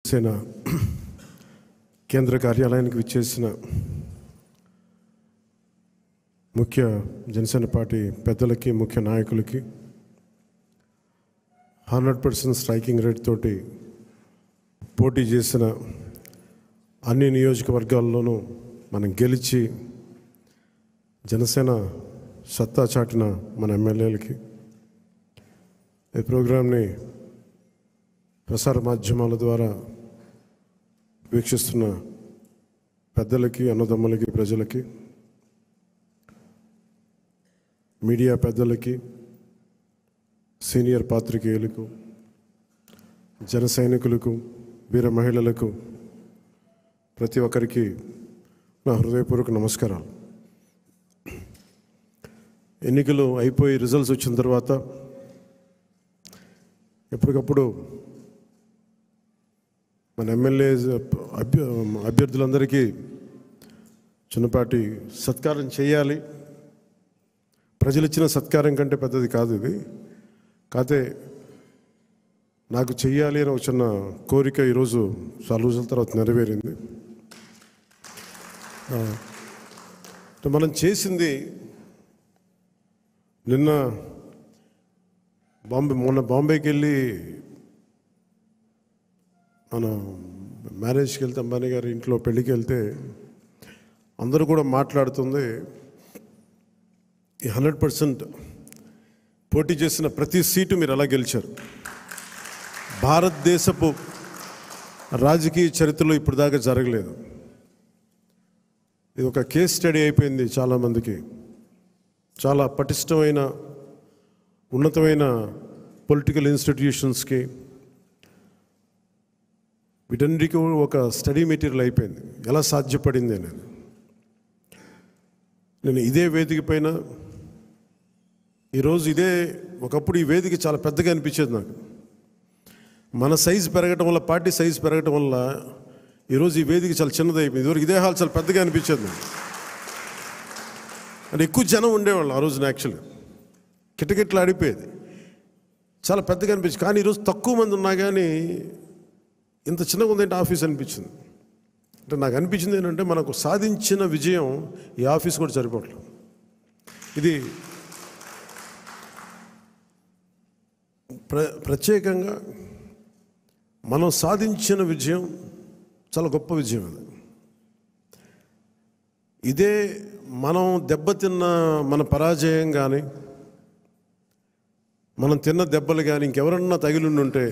సేన కేంద్ర కార్యాలయానికి విచ్చేసిన ముఖ్య జనసేన పార్టీ పెద్దలకి, ముఖ్య నాయకులకి 100% స్ట్రైకింగ్ రేట్ తోటి పోటీ చేసిన అన్ని నియోజకవర్గాల్లోనూ మనం గెలిచి జనసేన సత్తా చాటిన మన ఎమ్మెల్యేలకి, ఈ ప్రోగ్రాంని ప్రసార మాధ్యమాల ద్వారా వీక్షిస్తున్న పెద్దలకి, అన్నదమ్ములకి, ప్రజలకి, మీడియా పెద్దలకి, సీనియర్ పాత్రికేయులకు, జన సైనికులకు, వీర మహిళలకు, ప్రతి ఒక్కరికి నా హృదయపూర్వక నమస్కారాలు. ఎన్నికలు అయిపోయి రిజల్ట్స్ వచ్చిన తర్వాత ఎప్పటికప్పుడు మన ఎమ్మెల్యే అభ్యర్థులందరికీ చిన్నపాటి సత్కారం చేయాలి. ప్రజలు ఇచ్చిన సత్కారం కంటే పెద్దది కాదు ఇది. కాకపోతే నాకు చెయ్యాలి అని ఒక చిన్న కోరిక ఈరోజు చాలా రోజుల తర్వాత నెరవేరింది. మనం చేసింది మొన్న బాంబేకి వెళ్ళి మన మ్యారేజ్కి వెళ్తే, అంబానీ గారి ఇంట్లో పెళ్ళికి వెళ్తే అందరూ కూడా మాట్లాడుతుంది, ఈ 100% పోటీ చేసిన ప్రతి సీటు మీరు ఎలా గెలిచారు. భారతదేశపు రాజకీయ చరిత్రలో ఇప్పుడు దాకా జరగలేదు. ఇది ఒక కేస్ స్టడీ అయిపోయింది చాలామందికి. చాలా పటిష్టమైన, ఉన్నతమైన పొలిటికల్ ఇన్స్టిట్యూషన్స్కి వీటన్నిటికీ ఒక స్టడీ మెటీరియల్ అయిపోయింది, ఎలా సాధ్యపడింది అనేది. నేను ఇదే వేదిక పైన ఈరోజు ఒకప్పుడు ఈ వేదిక చాలా పెద్దగా అనిపించేది నాకు. మన సైజు పెరగటం వల్ల, పార్టీ సైజు పెరగటం వల్ల ఈరోజు ఈ వేదిక చాలా చిన్నది అయిపోయింది. ఇదివరకు ఇదే హాల్ చాలా పెద్దగా అనిపించేది నాకు. అంటే ఎక్కువ జనం ఉండేవాళ్ళు ఆ రోజున. యాక్చువల్లీ కిటకిట్లు ఆడిపోయేది, చాలా పెద్దగా అనిపించింది. కానీ ఈరోజు తక్కువ మంది ఉన్నా కానీ ఇంత చిన్నగా ఉందంటే ఆఫీస్ అనిపించింది. అంటే నాకు అనిపించింది ఏంటంటే, మనకు సాధించిన విజయం ఈ ఆఫీస్ కూడా సరిపోవట్లేదు. ఇది ప్రత్యేకంగా మనం సాధించిన విజయం చాలా గొప్ప విజయం. అది ఇదే మనం దెబ్బతిన్న మన పరాజయం కానీ, మనం తిన్న దెబ్బలు కానీ ఇంకెవరన్నా తగిలిండుంటే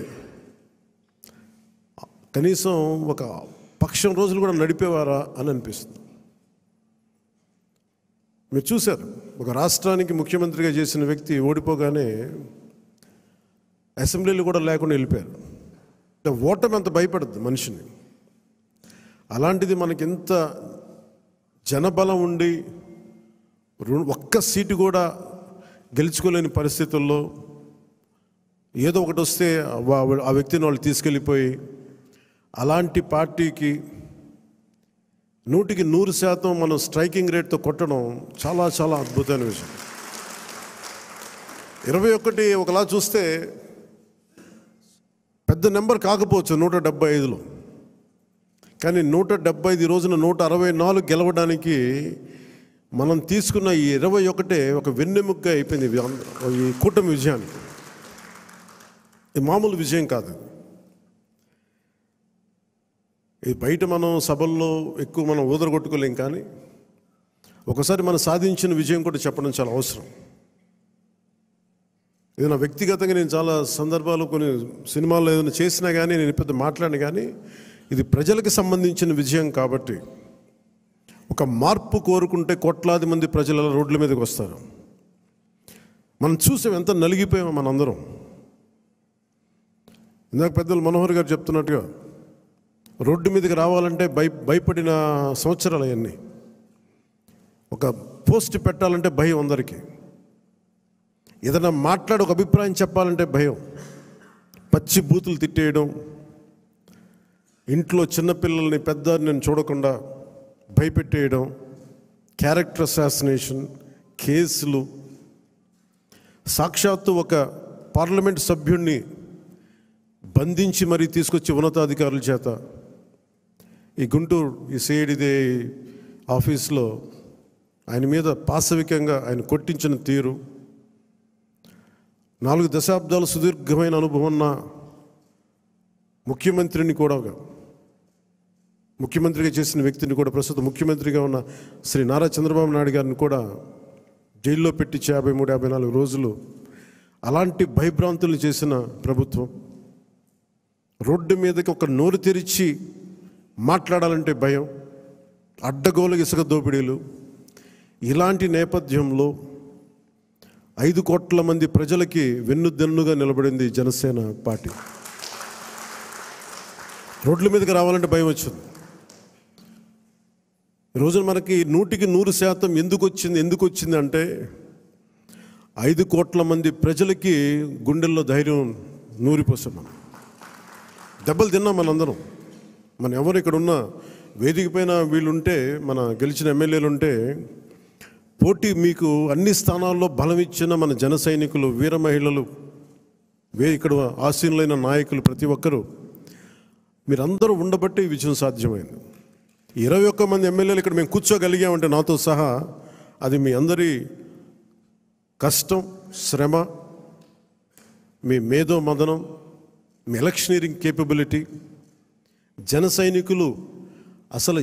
కనీసం ఒక పక్షం రోజులు కూడా నడిపేవారా అని అనిపిస్తుంది. మీరు చూశారు, ఒక రాష్ట్రానికి ముఖ్యమంత్రిగా చేసిన వ్యక్తి ఓడిపోగానే అసెంబ్లీలు కూడా లేకుండా వెళ్ళిపోయారు. ఓటమి అంత భయపడుతుంది మనిషిని. అలాంటిది మనకి ఎంత జనబలం ఉండి ఒక్క సీటు కూడా గెలుచుకోలేని పరిస్థితుల్లో ఏదో ఒకటి వస్తే ఆ వ్యక్తిని వాళ్ళు తీసుకెళ్ళిపోయి, అలాంటి పార్టీకి 100% మనం స్ట్రైకింగ్ రేట్తో కొట్టడం చాలా చాలా అద్భుతమైన విషయం. 21 ఒకలా చూస్తే పెద్ద నెంబర్ కాకపోవచ్చు 175లో, కానీ 175 ఈ రోజున 164 గెలవడానికి మనం తీసుకున్న ఈ 21 ఒక వెన్నెముకగా అయిపోయింది ఈ కూటమి విజయానికి. ఇది మామూలు విజయం కాదు. ఇది బయట మనం సభల్లో ఎక్కువ మనం ఊదరగొట్టుకోలేం, కానీ ఒకసారి మనం సాధించిన విజయం కూడా చెప్పడం చాలా అవసరం. ఇది నా వ్యక్తిగతంగా నేను చాలా సందర్భాలు కొన్ని సినిమాల్లో ఏదైనా చేసినా కానీ, నేను పెద్ద మాట్లాడినా కానీ, ఇది ప్రజలకు సంబంధించిన విజయం కాబట్టి, ఒక మార్పు కోరుకుంటే కోట్లాది మంది ప్రజల రోడ్ల మీదకి వస్తారు. మనం చూసాం ఎంత నలిగిపోయామో మనందరం. ఇందాక పెద్దలు మనోహర్ గారు చెప్తున్నట్టుగా రోడ్డు మీదకి రావాలంటే భయపడిన సంవత్సరాలు అవన్నీ. ఒక పోస్ట్ పెట్టాలంటే భయం అందరికీ. ఏదైనా ఒక అభిప్రాయం చెప్పాలంటే భయం. పచ్చి బూతులు తిట్టేయడం, ఇంట్లో చిన్నపిల్లల్ని పెద్దని చూడకుండా భయపెట్టేయడం, క్యారెక్టర్ అసాసినేషన్ కేసులు, సాక్షాత్తు ఒక పార్లమెంట్ సభ్యుడిని బంధించి మరీ తీసుకొచ్చి ఉన్నతాధికారుల చేత ఈ గుంటూరు ఈ సిఐడిదే ఆఫీస్లో ఆయన మీద పాశవికంగా ఆయన కొట్టించిన తీరు, 4 దశాబ్దాల సుదీర్ఘమైన అనుభవం ఉన్న ముఖ్యమంత్రిని కూడా, ముఖ్యమంత్రిగా చేసిన వ్యక్తిని కూడా, ప్రస్తుతం ముఖ్యమంత్రిగా ఉన్న శ్రీ నారా చంద్రబాబు నాయుడు గారిని కూడా జైల్లో పెట్టి 53-54 రోజులు అలాంటి భయభ్రాంతులు చేసిన ప్రభుత్వం, రోడ్డు మీదకి ఒక నోరు తెరిచి మాట్లాడాలంటే భయం, అడ్డగోలు ఇసుక దోపిడీలు, ఇలాంటి నేపథ్యంలో 5 కోట్ల మంది ప్రజలకి వెన్నుదన్నుగా నిలబడింది జనసేన పార్టీ. రోడ్ల మీదకి రావాలంటే భయం వచ్చింది. ఈరోజు మనకి 100% ఎందుకు వచ్చింది అంటే 5 కోట్ల మంది ప్రజలకి గుండెల్లో ధైర్యం నూరిపోసాం. మనం దెబ్బలు తిన్నాం మనందరం. మన ఎవరు ఇక్కడ ఉన్న వేదిక పైన వీళ్ళుంటే, మన గెలిచిన ఎమ్మెల్యేలు ఉంటే, పోటీ మీకు అన్ని స్థానాల్లో బలం ఇచ్చిన మన జన సైనికులు, వీర మహిళలు, ఇక్కడ ఆసీనులైన నాయకులు ప్రతి ఒక్కరూ మీరందరూ ఉండబట్టే ఈ విజయం సాధ్యమైంది. 21 మంది ఎమ్మెల్యేలు ఇక్కడ మేము కూర్చోగలిగామంటే నాతో సహా అది మీ అందరి కష్టం, శ్రమ, మీ మేధో మదనం, మీ ఎలక్షనీరింగ్ కేపబిలిటీ. జన సైనికులు అసలు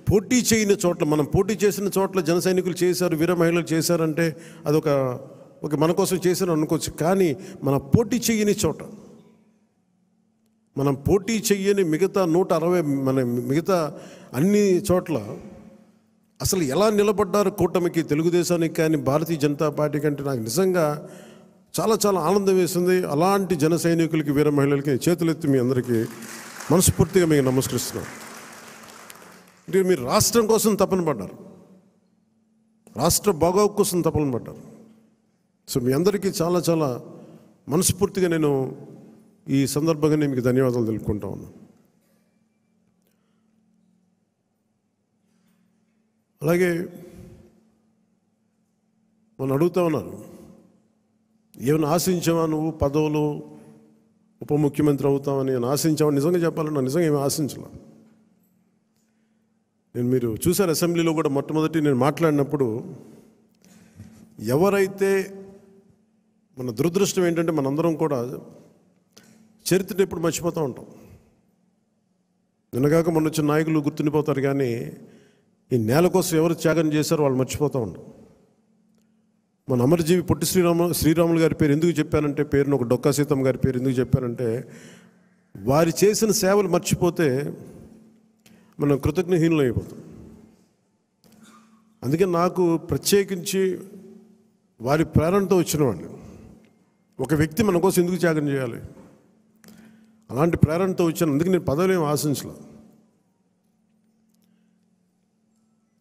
పోటీ చేయని చోట్ల, మనం పోటీ చేసిన చోట్ల జన సైనికులు చేశారు, వీర మహిళలు చేశారంటే అదొక మన కోసం చేశారు అనుకోవచ్చు. కానీ మన పోటీ చేయని చోట, మనం పోటీ చెయ్యని మిగతా 160 మన మిగతా అన్ని చోట్ల అసలు ఎలా నిలబడ్డారు కూటమికి, తెలుగుదేశానికి కానీ భారతీయ జనతా పార్టీ కంటే నాకు నిజంగా చాలా చాలా ఆనందం వేసింది. అలాంటి జన సైనికులకి, వీర మహిళలకి చేతులెత్తి మీ అందరికీ మనస్ఫూర్తిగా మీకు నమస్కరిస్తున్నాను. అంటే మీరు రాష్ట్రం కోసం తపన పడ్డారు, రాష్ట్ర బాగోగు కోసం తపన పడ్డారు. సో మీ అందరికీ చాలా చాలా మనస్ఫూర్తిగా నేను ఈ సందర్భంగా నేను మీకు ధన్యవాదాలు తెలుపుకుంటా ఉన్నాను. అలాగే మనం అడుగుతా ఉన్నారు, ఏమైనా ఆశించావా నువ్వు, పదవులు, ఉప ముఖ్యమంత్రి అవుతామని ఆశించావా? నిజంగా చెప్పాలన్నా నిజంగా ఏమి ఆశించలే. మీరు చూశారు అసెంబ్లీలో కూడా మొట్టమొదటి నేను మాట్లాడినప్పుడు, ఎవరైతే, మన దురదృష్టం ఏంటంటే మనందరం కూడా చరిత్రను ఎప్పుడు మర్చిపోతూ ఉంటాం. నిన్నగాక మొన్న వచ్చిన నాయకులు గుర్తుండిపోతారు, కానీ ఈ నేల కోసం ఎవరు త్యాగం చేశారో వాళ్ళు మర్చిపోతూ ఉంటాం. మన అమరజీవి పొట్టి శ్రీరాములు గారి పేరు ఎందుకు చెప్పానంటే, పేరును ఒక డొక్కా సీతమ్మ గారి పేరు ఎందుకు చెప్పానంటే, వారి చేసిన సేవలు మర్చిపోతే మనం కృతజ్ఞహీనులు అయిపోతాం. అందుకే నాకు ప్రత్యేకించి వారి ప్రేరణతో వచ్చినవాడిని. ఒక వ్యక్తి మన కోసం ఎందుకు త్యాగం చేయాలి, అలాంటి ప్రేరణతో వచ్చాను. అందుకే నేను పదవులు ఏమి ఆశించలే.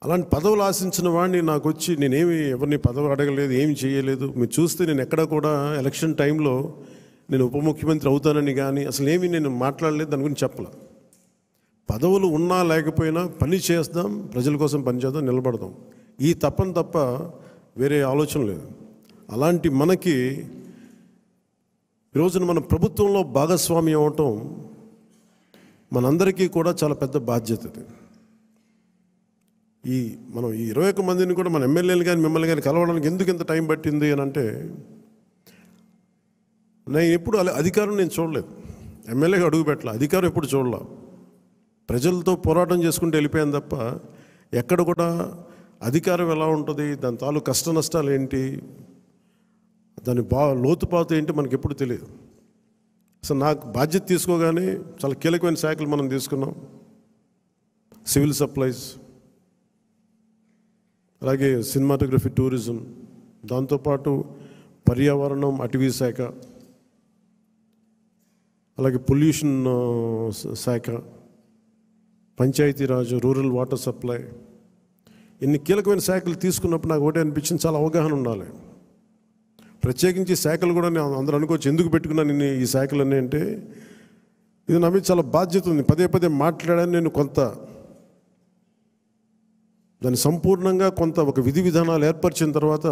అలాంటి పదవులు ఆశించిన వాడిని నాకు వచ్చి నేనేమి ఎవరిని పదవి అడగలేదు, ఏమి చేయలేదు. మీరు చూస్తే నేను ఎక్కడ కూడా ఎలక్షన్ టైంలో నేను ఉప ముఖ్యమంత్రి అవుతానని కానీ అసలు ఏమీ నేను మాట్లాడలేదు, దాని గురించి చెప్పలే. పదవులు ఉన్నా లేకపోయినా పని చేద్దాం, ప్రజల కోసం పనిచేద్దాం, నిలబడదాం, ఈ తప్పని తప్ప వేరే ఆలోచన లేదు. అలాంటి మనకి ఈరోజున మన ప్రభుత్వంలో భాగస్వామ్యం అవటం మనందరికీ కూడా చాలా పెద్ద బాధ్యత. మనం ఈ 21 మందిని కూడా మన ఎమ్మెల్యేలు కానీ మిమ్మల్ని కానీ కలవడానికి ఎందుకు ఇంత టైం పట్టింది అని అంటే, నేను ఎప్పుడు అధికారం నేను చూడలేదు, ఎమ్మెల్యేగా అడుగు పెట్టలే, అధికారం ఎప్పుడు చూడలే. ప్రజలతో పోరాటం చేసుకుంటూ వెళ్ళిపోయాను తప్ప ఎక్కడ కూడా అధికారం ఎలా ఉంటుంది, దాని తాలూకు కష్ట నష్టాలు ఏంటి, దాని లోతుపాతు ఏంటి మనకి ఎప్పుడు తెలియదు. అసలు నాకు బాధ్యత తీసుకోగానే చాలా కీలకమైన శాఖలు మనం తీసుకున్నాం. సివిల్ సప్లైస్, అలాగే సినిమాటోగ్రఫీ, టూరిజం, దాంతోపాటు పర్యావరణం, అటవీ శాఖ, అలాగే పొల్యూషన్ శాఖ, పంచాయతీరాజ్, రూరల్ వాటర్ సప్లై, ఇన్ని కీలకమైన శాఖలు తీసుకున్నప్పుడు నాకు ఒకటే అనిపించింది, చాలా అవగాహన ఉండాలి. ప్రత్యేకించి శాఖలు కూడా నేను అందరూ అనుకోవచ్చు ఎందుకు పెట్టుకున్నాను నేను ఈ శాఖలన్నీ అంటే, ఇది నా మీద చాలా బాధ్యత ఉంది. పదే పదే మాట్లాడాను నేను, కొంత దాన్ని సంపూర్ణంగా కొంత ఒక విధి విధానాలు ఏర్పరిచిన తర్వాత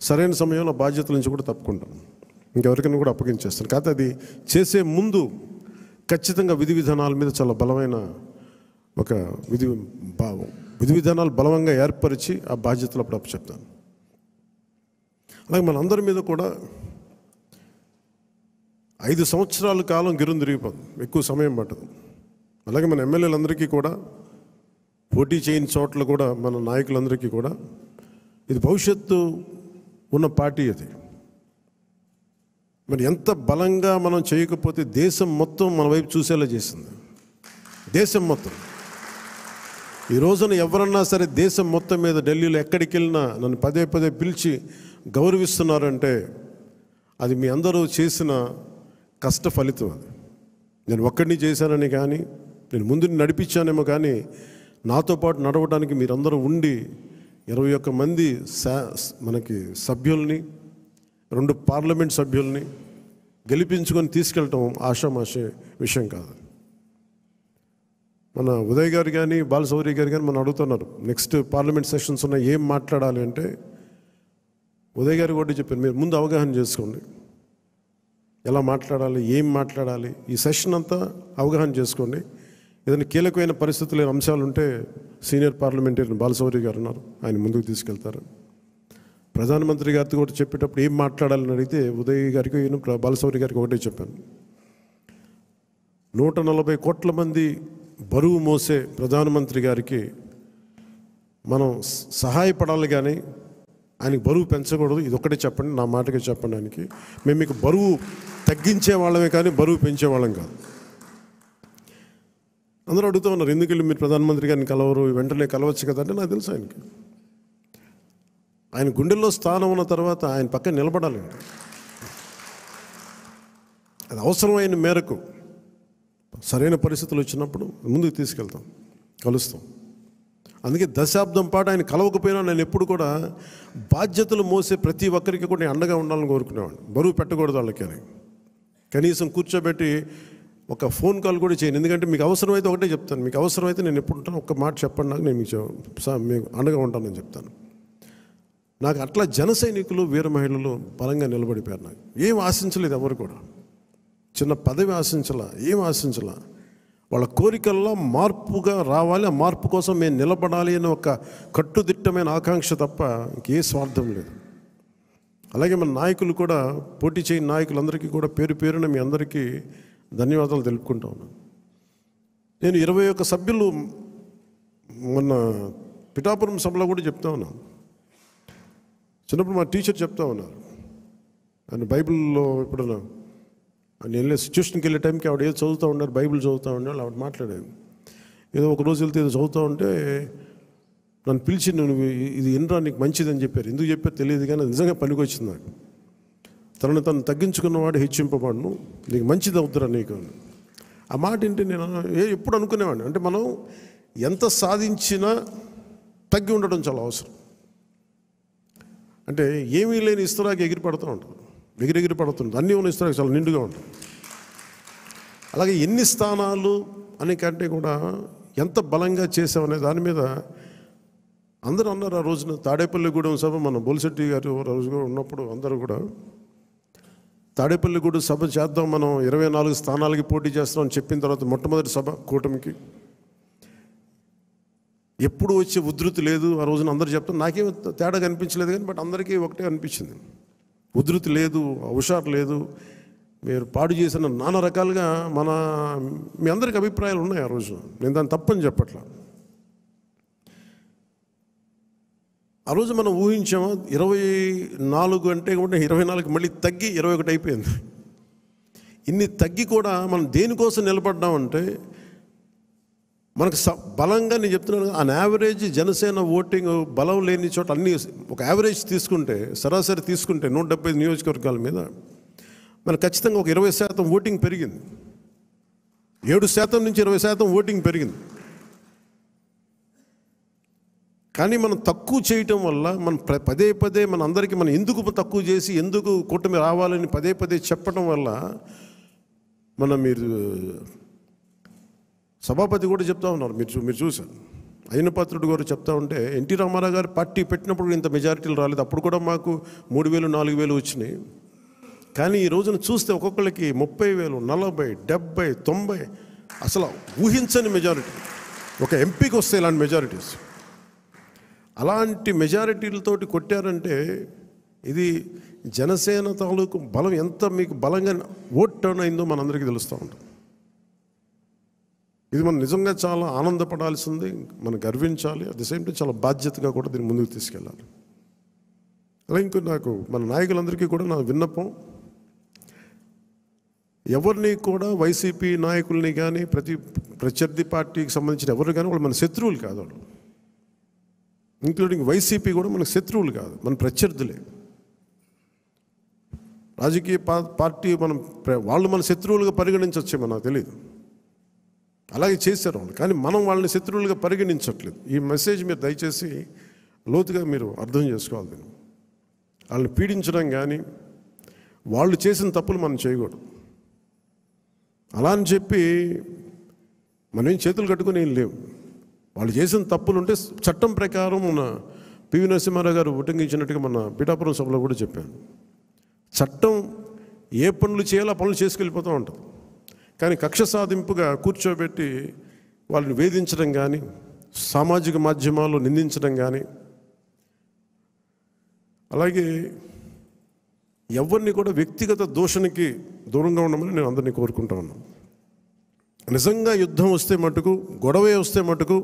సరైన సమయంలో బాధ్యతల నుంచి కూడా తప్పుకుంటాను. ఇంకెవరికైనా కూడా అప్పగించేస్తాను. కాకపోతే అది చేసే ముందు ఖచ్చితంగా విధి విధానాల మీద చాలా బలమైన ఒక విధి విధానాలు బలంగా ఏర్పరిచి ఆ బాధ్యతలు అప్పుడు అప్పచెప్తాను. అలాగే మనందరి మీద కూడా 5 సంవత్సరాల కాలం గిరుని తిరిగిపోతుంది, ఎక్కువ సమయం పట్టదు. అలాగే మన ఎమ్మెల్యేలందరికీ కూడా, పోటీ చేయని చోట్ల కూడా మన నాయకులందరికీ కూడా ఇది భవిష్యత్తు ఉన్న పార్టీ. అది మరి ఎంత బలంగా మనం చేయకపోతే దేశం మొత్తం మన వైపు చూసేలా చేసింది. దేశం మొత్తం ఈ రోజున ఎవరన్నా సరే దేశం మొత్తం మీద ఢిల్లీలో ఎక్కడికి వెళ్ళినా నన్ను పదే పదే పిలిచి గౌరవిస్తున్నారంటే అది మీ అందరూ చేసిన కష్ట ఫలితం. అది నేను ఒక్కడిని చేశానని కానీ, నేను ముందు నడిపించానేమో కానీ, నాతో పాటు నడవడానికి మీరందరూ ఉండి 21 మంది మనకి సభ్యుల్ని, 2 పార్లమెంట్ సభ్యుల్ని గెలిపించుకొని తీసుకెళ్ళటం ఆషామాషే విషయం కాదు. మన ఉదయ్ గారు కానీ, బాలశౌరి గారు కానీ మనం అడుగుతున్నారు నెక్స్ట్ పార్లమెంట్ సెషన్స్ ఉన్నాయి, ఏం మాట్లాడాలి అంటే ఉదయ్ గారు కూడా చెప్పారు, మీరు ముందు అవగాహన చేసుకోండి, ఎలా మాట్లాడాలి, ఏం మాట్లాడాలి, ఈ సెషన్ అంతా అవగాహన చేసుకోండి. ఏదైనా కీలకమైన పరిస్థితులు లేని అంశాలు ఉంటే సీనియర్ పార్లమెంటరీ బాలశౌరి గారు ఉన్నారు, ఆయన ముందుకు తీసుకెళ్తారు. ప్రధానమంత్రి గారితో కూడా చెప్పేటప్పుడు ఏం మాట్లాడాలని అడిగితే ఉదయ్ గారికి బాలశౌరి గారికి ఒకటే చెప్పాను, 140 కోట్ల మంది బరువు మోసే ప్రధానమంత్రి గారికి మనం సహాయపడాలి కానీ ఆయనకి బరువు పెంచకూడదు. ఇది ఒక్కటే చెప్పండి, నా మాటగా చెప్పండి ఆయనకి. మేము మీకు బరువు తగ్గించే వాళ్ళమే కానీ బరువు పెంచేవాళ్ళం కాదు. అందరూ అడుగుతూ ఉన్నారు, ఎందుకు వెళ్ళి మీరు ప్రధానమంత్రి గారిని కలవరు, వెంటనే కలవచ్చు కదా అంటే నాకు తెలుసు ఆయనకి ఆయన గుండెల్లో స్థానం ఉన్న తర్వాత ఆయన పక్కన నిలబడాలండి. అది అవసరమైన మేరకు సరైన పరిస్థితులు వచ్చినప్పుడు ముందుకు తీసుకెళ్తాం, కలుస్తాం. అందుకే దశాబ్దం పాటు ఆయన కలవకపోయినా నేను ఎప్పుడు కూడా బాధ్యతలు మోసే ప్రతి ఒక్కరికి కూడా నేను అండగా ఉండాలని కోరుకునేవాడిని. బరువు పెట్టకూడదు వాళ్ళకి అని కనీసం కూర్చోబెట్టి ఒక ఫోన్ కాల్ కూడా చేయను. ఎందుకంటే మీకు అవసరమైతే ఒకటే చెప్తాను, మీకు అవసరమైతే నేను ఎప్పుడు ఉంటాను ఒక్క మాట చెప్పండి నాకు, నేను మీకు అండగా ఉంటానని చెప్తాను. నాకు అట్లా జన సైనికులు, వీర మహిళలు బలంగా నిలబడిపోయారు. నాకు ఏం ఆశించలేదు, ఎవరు కూడా చిన్న పదవి ఆశించలా, ఏం ఆశించలా. వాళ్ళ కోరికల్లో మార్పుగా రావాలి, ఆ మార్పు కోసం మేము నిలబడాలి అని ఒక కట్టుదిట్టమైన ఆకాంక్ష తప్ప ఇంకే స్వార్థం లేదు. అలాగే మన నాయకులు కూడా, పోటీ చేయని నాయకులందరికీ కూడా పేరు పేరున మీ అందరికీ ధన్యవాదాలు తెలుపుకుంటా ఉన్నాను. నేను 21 సభ్యులు మొన్న పిఠాపురం సభలో కూడా చెప్తా ఉన్నాను. చిన్నప్పుడు మా టీచర్ చెప్తా ఉన్నారు, ఆయన బైబిల్లో ఇప్పుడు ఆయన వెళ్ళే సిచ్యువేషన్కి వెళ్ళే టైంకి ఆవిడ ఏదో చదువుతూ ఉన్నారు, బైబిల్ చదువుతూ ఉన్నారు. ఆవిడ మాట్లాడేది ఏదో ఒక రోజు వెళ్తే ఏదో చదువుతూ ఉంటే నన్ను పిలిచి, నువ్వు ఇది ఎన్రా నీకు మంచిదని చెప్పారు. ఎందుకు చెప్పారు తెలియదు కానీ నిజంగా పనికి వచ్చింది నాకు. తను తగ్గించుకున్నవాడు హెచ్చింపబడును, నీకు మంచిది అవుతురా నీకు. ఆ మాట ఏంటి నేను ఎప్పుడు అనుకునేవాడిని, అంటే మనం ఎంత సాధించినా తగ్గి ఉండడం చాలా అవసరం. అంటే ఏమీ లేని ఇస్తరాకి ఎగిరి పడుతూ ఉంటుంది, ఎగిరెగిరి పడుతుంది. అన్నీ ఉన్న ఇస్తరాకి చాలా నిండుగా ఉంటుంది. అలాగే ఎన్ని స్థానాలు అని కంటే కూడా ఎంత బలంగా చేసామనే దాని మీద అందరూ అన్నారు. ఆ రోజున తాడేపల్లిగూడెం సభ, మన బొలిశెట్టి గారు రోజుగా ఉన్నప్పుడు అందరూ కూడా తాడేపల్లిగూడెం సభ చేద్దాం, మనం 24 స్థానాలకి పోటీ చేస్తాం అని చెప్పిన తర్వాత మొట్టమొదటి సభ కూటమికి ఎప్పుడు వచ్చే ఉధృతి లేదు. ఆ రోజున అందరూ చెప్తారు, నాకేం తేడా కనిపించలేదు కానీ బట్ అందరికీ ఒకటే అనిపించింది, ఉధృతి లేదు, హుషారు లేదు, మీరు పాడు చేసిన నానా రకాలుగా మీ అందరికి అభిప్రాయాలు ఉన్నాయి. ఆ రోజు నేను దాన్ని తప్పని చెప్పట్లా. ఆ రోజు మనం ఊహించామా 24 అంటే కూడా 24 మళ్ళీ తగ్గి 21 అయిపోయింది. ఇన్ని తగ్గి కూడా మనం దేనికోసం నిలబడ్డామంటే మనకు బలంగా, నేను చెప్తున్నాను, ఆన్ యావరేజ్ జనసేన ఓటింగ్ బలం లేని చోట అన్ని ఒక యావరేజ్ తీసుకుంటే, సరాసరి తీసుకుంటే 175 నియోజకవర్గాల మీద మనకు ఖచ్చితంగా ఒక 20% ఓటింగ్ పెరిగింది. 7% నుంచి 20% ఓటింగ్ పెరిగింది. కానీ మనం తక్కువ చేయటం వల్ల మనం పదే పదే మన అందరికీ మనం ఎందుకు తక్కువ చేసి ఎందుకు కూటమి రావాలని పదే పదే చెప్పడం వల్ల మీరు సభాపతి కూడా చెప్తా ఉన్నారు, మీరు చూశారు, అయ్యనపాత్రుడు గారు చెప్తా ఉంటే ఎన్టీ రామారావు గారు పార్టీ పెట్టినప్పుడు ఇంత మెజారిటీలు రాలేదు, అప్పుడు కూడా మాకు 3000 4000 వచ్చినాయి. కానీ ఈ రోజున చూస్తే ఒక్కొక్కరికి 30,000, 40, 70, 90 అసలు ఊహించని మెజారిటీ. ఒక ఎంపీకి వస్తే ఇలాంటి మెజారిటీస్, అలాంటి మెజారిటీలతోటి కొట్టారంటే ఇది జనసేన తాలూకు బలం ఎంత మీకు బలంగా ఓట్ టర్న్ అయిందో మనందరికీ తెలుస్తూ ఉంటుంది. ఇది మనం నిజంగా చాలా ఆనందపడాల్సింది, మనం గర్వించాలి. అట్ ది సేమ్ టైం చాలా బాధ్యతగా కూడా దీన్ని ముందుకు తీసుకెళ్ళాలి. అలా ఇంకో నాకు మన నాయకులందరికీ కూడా నా విన్నపం, ఎవరిని కూడా వైసీపీ నాయకుల్ని కానీ ప్రత్యర్థి పార్టీకి సంబంధించిన ఎవరు కానీ వాళ్ళు మన శత్రువులు కాదు. వాళ్ళు ఇంక్లూడింగ్ వైసీపీ కూడా మనకు శత్రువులు కాదు, మన ప్రత్యర్థులే. రాజకీయ పార్టీ వాళ్ళు మన శత్రువులుగా పరిగణించవచ్చేమో నాకు తెలియదు, అలాగే చేశారు వాళ్ళు. కానీ మనం వాళ్ళని శత్రువులుగా పరిగణించట్లేదు. ఈ మెసేజ్ మీరు దయచేసి లోతుగా మీరు అర్థం చేసుకోవాలి. వాళ్ళని పీడించడం కానీ వాళ్ళు చేసిన తప్పులు మనం చేయకూడదు. అలా అని చెప్పి మనం ఏం చేతులు కట్టుకుని ఏం లేవు. వాళ్ళు చేసిన తప్పులు ఉంటే చట్టం ప్రకారం మన పివి నరసింహారావు గారు ఉటంకించినట్టుగా మన పిఠాపురం సభలో కూడా చెప్పాను. చట్టం ఏ పనులు చేయాలో ఆ పనులు చేసుకెళ్ళిపోతూ ఉంటుంది. కానీ కక్ష సాధింపుగా కూర్చోబెట్టి వాళ్ళని వేధించడం కానీ, సామాజిక మాధ్యమాల్లో నిందించడం కానీ, అలాగే ఎవరిని కూడా వ్యక్తిగత దూషణకి దూరంగా ఉండమని నేను అందరినీ కోరుకుంటా ఉన్నాను. నిజంగా యుద్ధం వస్తే మటుకు, గొడవే వస్తే మటుకు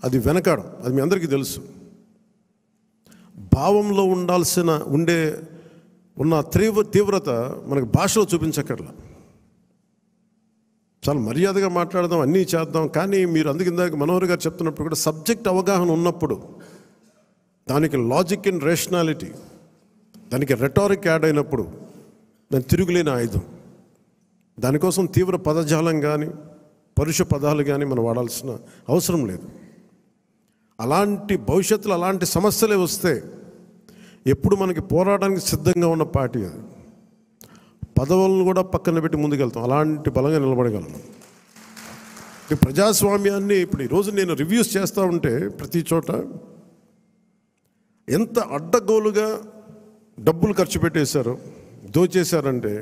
అది వెనకాడం, అది మీ అందరికీ తెలుసు. భావంలో ఉన్న తీవ్రత మనకు భాషలో చూపించక్కర్లా. చాలా మర్యాదగా మాట్లాడదాం, అన్నీ చేద్దాం. కానీ మీరు ఇందాక మనోహర్ గారు చెప్తున్నప్పుడు కూడా సబ్జెక్ట్ అవగాహన ఉన్నప్పుడు, దానికి లాజిక్ అండ్ రేషనాలిటీ, దానికి రెటారిక్ యాడ్ అయినప్పుడు దాని తిరుగులేని ఆయుధం. దానికోసం తీవ్ర పదజాలం కానీ పరుష పదాలు కానీ మనం వాడాల్సిన అవసరం లేదు. అలాంటి భవిష్యత్తులో అలాంటి సమస్యలే వస్తే ఎప్పుడు మనకి పోరాటానికి సిద్ధంగా ఉన్న పార్టీ అది. పదవులను కూడా పక్కన పెట్టి ముందుకెళ్తాం, అలాంటి బలంగా నిలబడగలను. ఈ ప్రజాస్వామ్యాన్ని ఇప్పుడు ఈరోజు నేను రివ్యూస్ చేస్తూ ఉంటే ప్రతి చోట ఎంత అడ్డగోలుగా డబ్బులు ఖర్చు పెట్టేశారో, దోచేశారంటే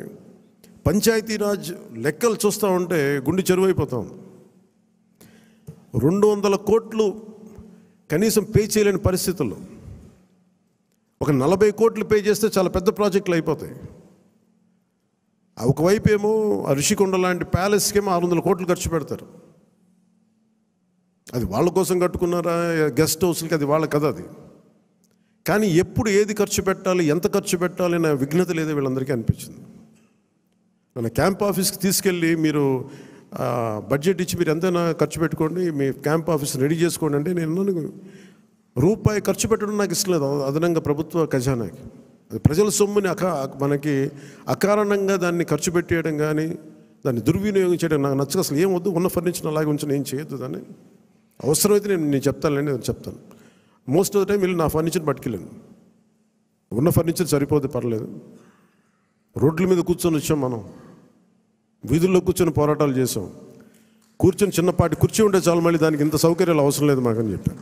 పంచాయతీరాజ్ లెక్కలు చూస్తూ ఉంటే గుండె చెరువైపోతాం. 200 కోట్లు కనీసం పే చేయలేని పరిస్థితుల్లో ఒక 40 కోట్లు పే చేస్తే చాలా పెద్ద ప్రాజెక్టులు అయిపోతాయి. ఒకవైపు ఏమో ఋషికొండ లాంటి ప్యాలెస్కేమో 600 కోట్లు ఖర్చు పెడతారు. అది వాళ్ళ కోసం కట్టుకున్నారా, గెస్ట్ హౌస్లకి, అది వాళ్ళ కథ అది. కానీ ఎప్పుడు ఏది ఖర్చు పెట్టాలి, ఎంత ఖర్చు పెట్టాలి అనే విఘ్నత లేదో వీళ్ళందరికీ అనిపించింది. మన క్యాంప్ ఆఫీస్కి తీసుకెళ్ళి మీరు బడ్జెట్ ఇచ్చి మీరు ఎంతైనా ఖర్చు పెట్టుకోండి, మీ క్యాంప్ ఆఫీస్ రెడీ చేసుకోండి అంటే నేను రూపాయి ఖర్చు పెట్టడం నాకు ఇష్టం లేదు అదనంగా ప్రభుత్వ ఖజానాకి. అది ప్రజల సొమ్ముని మనకి అకారణంగా దాన్ని ఖర్చు పెట్టేయడం కానీ దాన్ని దుర్వినియోగం చేయడం నాకు నచ్చక. అసలు ఏం వద్దు, ఉన్న ఫర్నిచర్ అలాగే ఉంచిన ఏం చేయొద్దు. దాన్ని అవసరమైతే నేను చెప్తానులేండి, నేను చెప్తాను. మోస్ట్ ఆఫ్ ద టైం వీళ్ళు నా ఫర్నిచర్ పట్టుకెళ్ళాను. ఉన్న ఫర్నిచర్ సరిపోతే పర్లేదు. రోడ్ల మీద కూర్చొని వచ్చాం, మనం వీధుల్లో కూర్చొని పోరాటాలు చేసాం. కూర్చొని చిన్నపాటి కుర్చీ ఉంటే చాలు, మళ్ళీ దానికి ఇంత సౌకర్యాలు అవసరం లేదు మాకని చెప్పాను.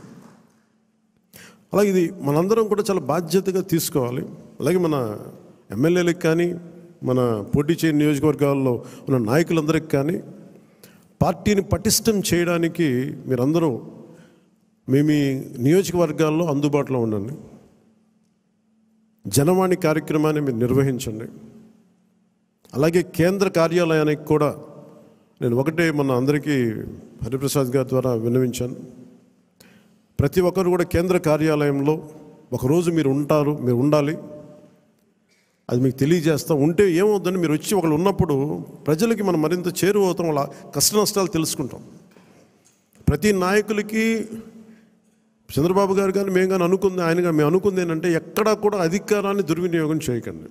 అలాగే ఇది మనందరం కూడా చాలా బాధ్యతగా తీసుకోవాలి. అలాగే మన ఎమ్మెల్యేలకు కానీ మన పోటీ చేయని నియోజకవర్గాల్లో ఉన్న నాయకులందరికీ కానీ పార్టీని పటిష్టం చేయడానికి మీరందరూ మీ నియోజకవర్గాల్లో అందుబాటులో ఉండండి. జనవాణి కార్యక్రమాన్ని మీరు నిర్వహించండి. అలాగే కేంద్ర కార్యాలయానికి కూడా నేను ఒకటే మన అందరికీ హరిప్రసాద్ గారి ద్వారా విన్నవించాను. ప్రతి ఒక్కరు కూడా కేంద్ర కార్యాలయంలో ఒకరోజు మీరు ఉండాలి. అది మీకు తెలియజేస్తాం. ఉంటే ఏమవుతుందని మీరు వచ్చి ఒకళ్ళు ఉన్నప్పుడు ప్రజలకి మనం మరింత చేరువవుతాం, వాళ్ళ కష్ట నష్టాలు తెలుసుకుంటాం. ప్రతి నాయకులకి చంద్రబాబు గారు కానీ మేము కానీ మేము అనుకుంది ఏంటంటే ఎక్కడా కూడా అధికారాన్ని దుర్వినియోగం చేయకండి.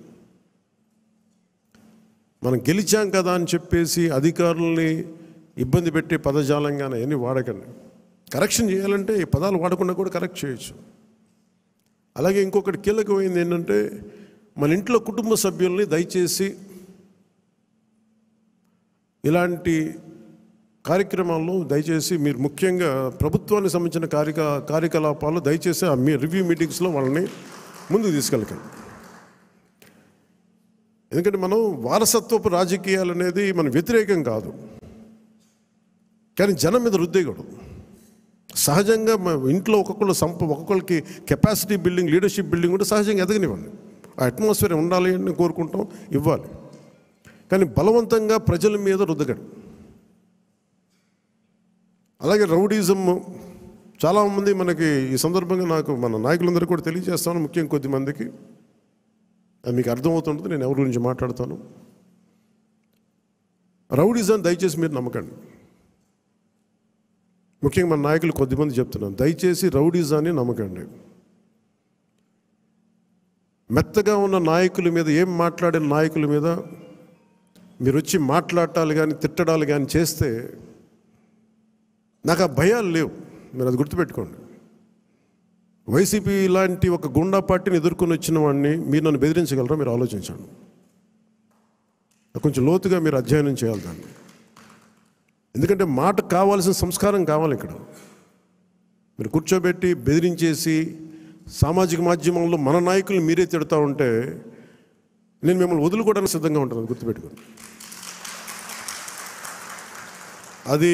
మనం గెలిచాం కదా అని చెప్పేసి అధికారుల్ని ఇబ్బంది పెట్టే పదజాలంగానే అన్నీ వాడకండి. కరెక్షన్ చేయాలంటే ఈ పదాలు వాడకుండా కూడా కరెక్ట్ చేయొచ్చు. అలాగే ఇంకొకటి కీలకమైంది ఏంటంటే మన ఇంట్లో కుటుంబ సభ్యుల్ని దయచేసి ఇలాంటి కార్యక్రమాల్లో దయచేసి మీరు ముఖ్యంగా ప్రభుత్వానికి సంబంధించిన కార్యకలాపాలు దయచేసి మీ రివ్యూ మీటింగ్స్లో వాళ్ళని ముందుకు తీసుకెళ్ళకండి. ఎందుకంటే మనం వారసత్వపు రాజకీయాలు అనేది మనం వ్యతిరేకం కాదు, కానీ జనం మీద రుద్దేయకూడదు. సహజంగా ఇంట్లో ఒక్కొక్కరికి కెపాసిటీ బిల్డింగ్, లీడర్షిప్ బిల్డింగ్ కూడా సహజంగా ఎదగనివ్వండి. ఆ అట్మాస్ఫియర్ ఉండాలి అని కోరుకుంటాం, ఇవ్వాలి. కానీ బలవంతంగా ప్రజల మీద రుద్దకండి. అలాగే రౌడీజం చాలామంది మనకి ఈ సందర్భంగా నాకు మన నాయకులందరూ కూడా తెలియజేస్తాను, ముఖ్యంగా కొద్దిమందికి అది మీకు అర్థమవుతుంటుంది నేను ఎవరి గురించి మాట్లాడతాను. రౌడీజం దయచేసి మీరు నమ్మకండి. ముఖ్యంగా మన నాయకులు కొద్దిమంది చెప్తున్నాను, దయచేసి రౌడీజాన్ని నమ్మకండి. మెత్తగా ఉన్న నాయకుల మీద, ఏం మాట్లాడిన నాయకుల మీద మీరు వచ్చి మాట్లాడాలి కానీ తిట్టడాలు కానీ చేస్తే నాకు ఆ భయాలు లేవు, మీరు అది గుర్తుపెట్టుకోండి. వైసీపీ లాంటి ఒక గుండా పార్టీని ఎదుర్కొని వచ్చిన వాడిని మీరు నన్ను బెదిరించగలరా? మీరు ఆలోచించండి. కొంచెం లోతుగా మీరు అధ్యయనం చేయాలి దాన్ని. ఎందుకంటే మాట కావాల్సిన సంస్కారం కావాలి. ఇక్కడ మీరు కూర్చోబెట్టి బెదిరించేసి సామాజిక మాధ్యమంలో మన నాయకులు మీరే తిడతా ఉంటే నేను మిమ్మల్ని వదులుకోవడానికి సిద్ధంగా ఉంటాను, గుర్తుపెట్టుకోండి. అది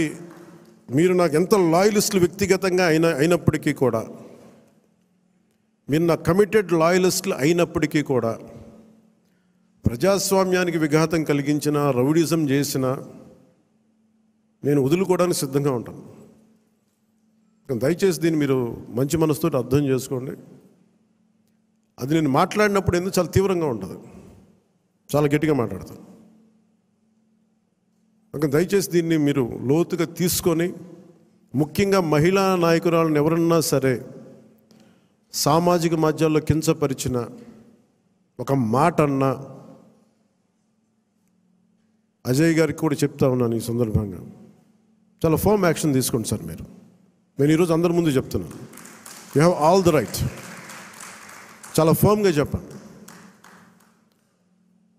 మీరు నాకు ఎంత లాయలిస్టులు వ్యక్తిగతంగా అయినప్పటికీ కూడా, మీరు నా కమిటెడ్ లాయలిస్టులు అయినప్పటికీ కూడా, ప్రజాస్వామ్యానికి విఘాతం కలిగించిన, రౌడీజం చేసిన నేను వదులుకోవడానికి సిద్ధంగా ఉంటాను. దయచేసి దీన్ని మీరు మంచి మనసుతో అర్థం చేసుకోండి. అది నేను మాట్లాడినప్పుడు ఎందుకు చాలా తీవ్రంగా ఉంటుంది, చాలా గట్టిగా మాట్లాడతాను. దయచేసి దీన్ని మీరు లోతుగా తీసుకొని, ముఖ్యంగా మహిళా నాయకురాలను ఎవరన్నా సరే సామాజిక మాధ్యమాల్లో కించపరిచిన ఒక మాట అన్నా, అజయ్ గారికి కూడా చెప్తా ఉన్నాను ఈ సందర్భంగా, చాలా ఫర్మ్ యాక్షన్ తీసుకోండి సార్. నేను ఈరోజు అందరి ముందు చెప్తున్నాను, you have all the right. చాలా ఫర్మ్గా చెప్పండి.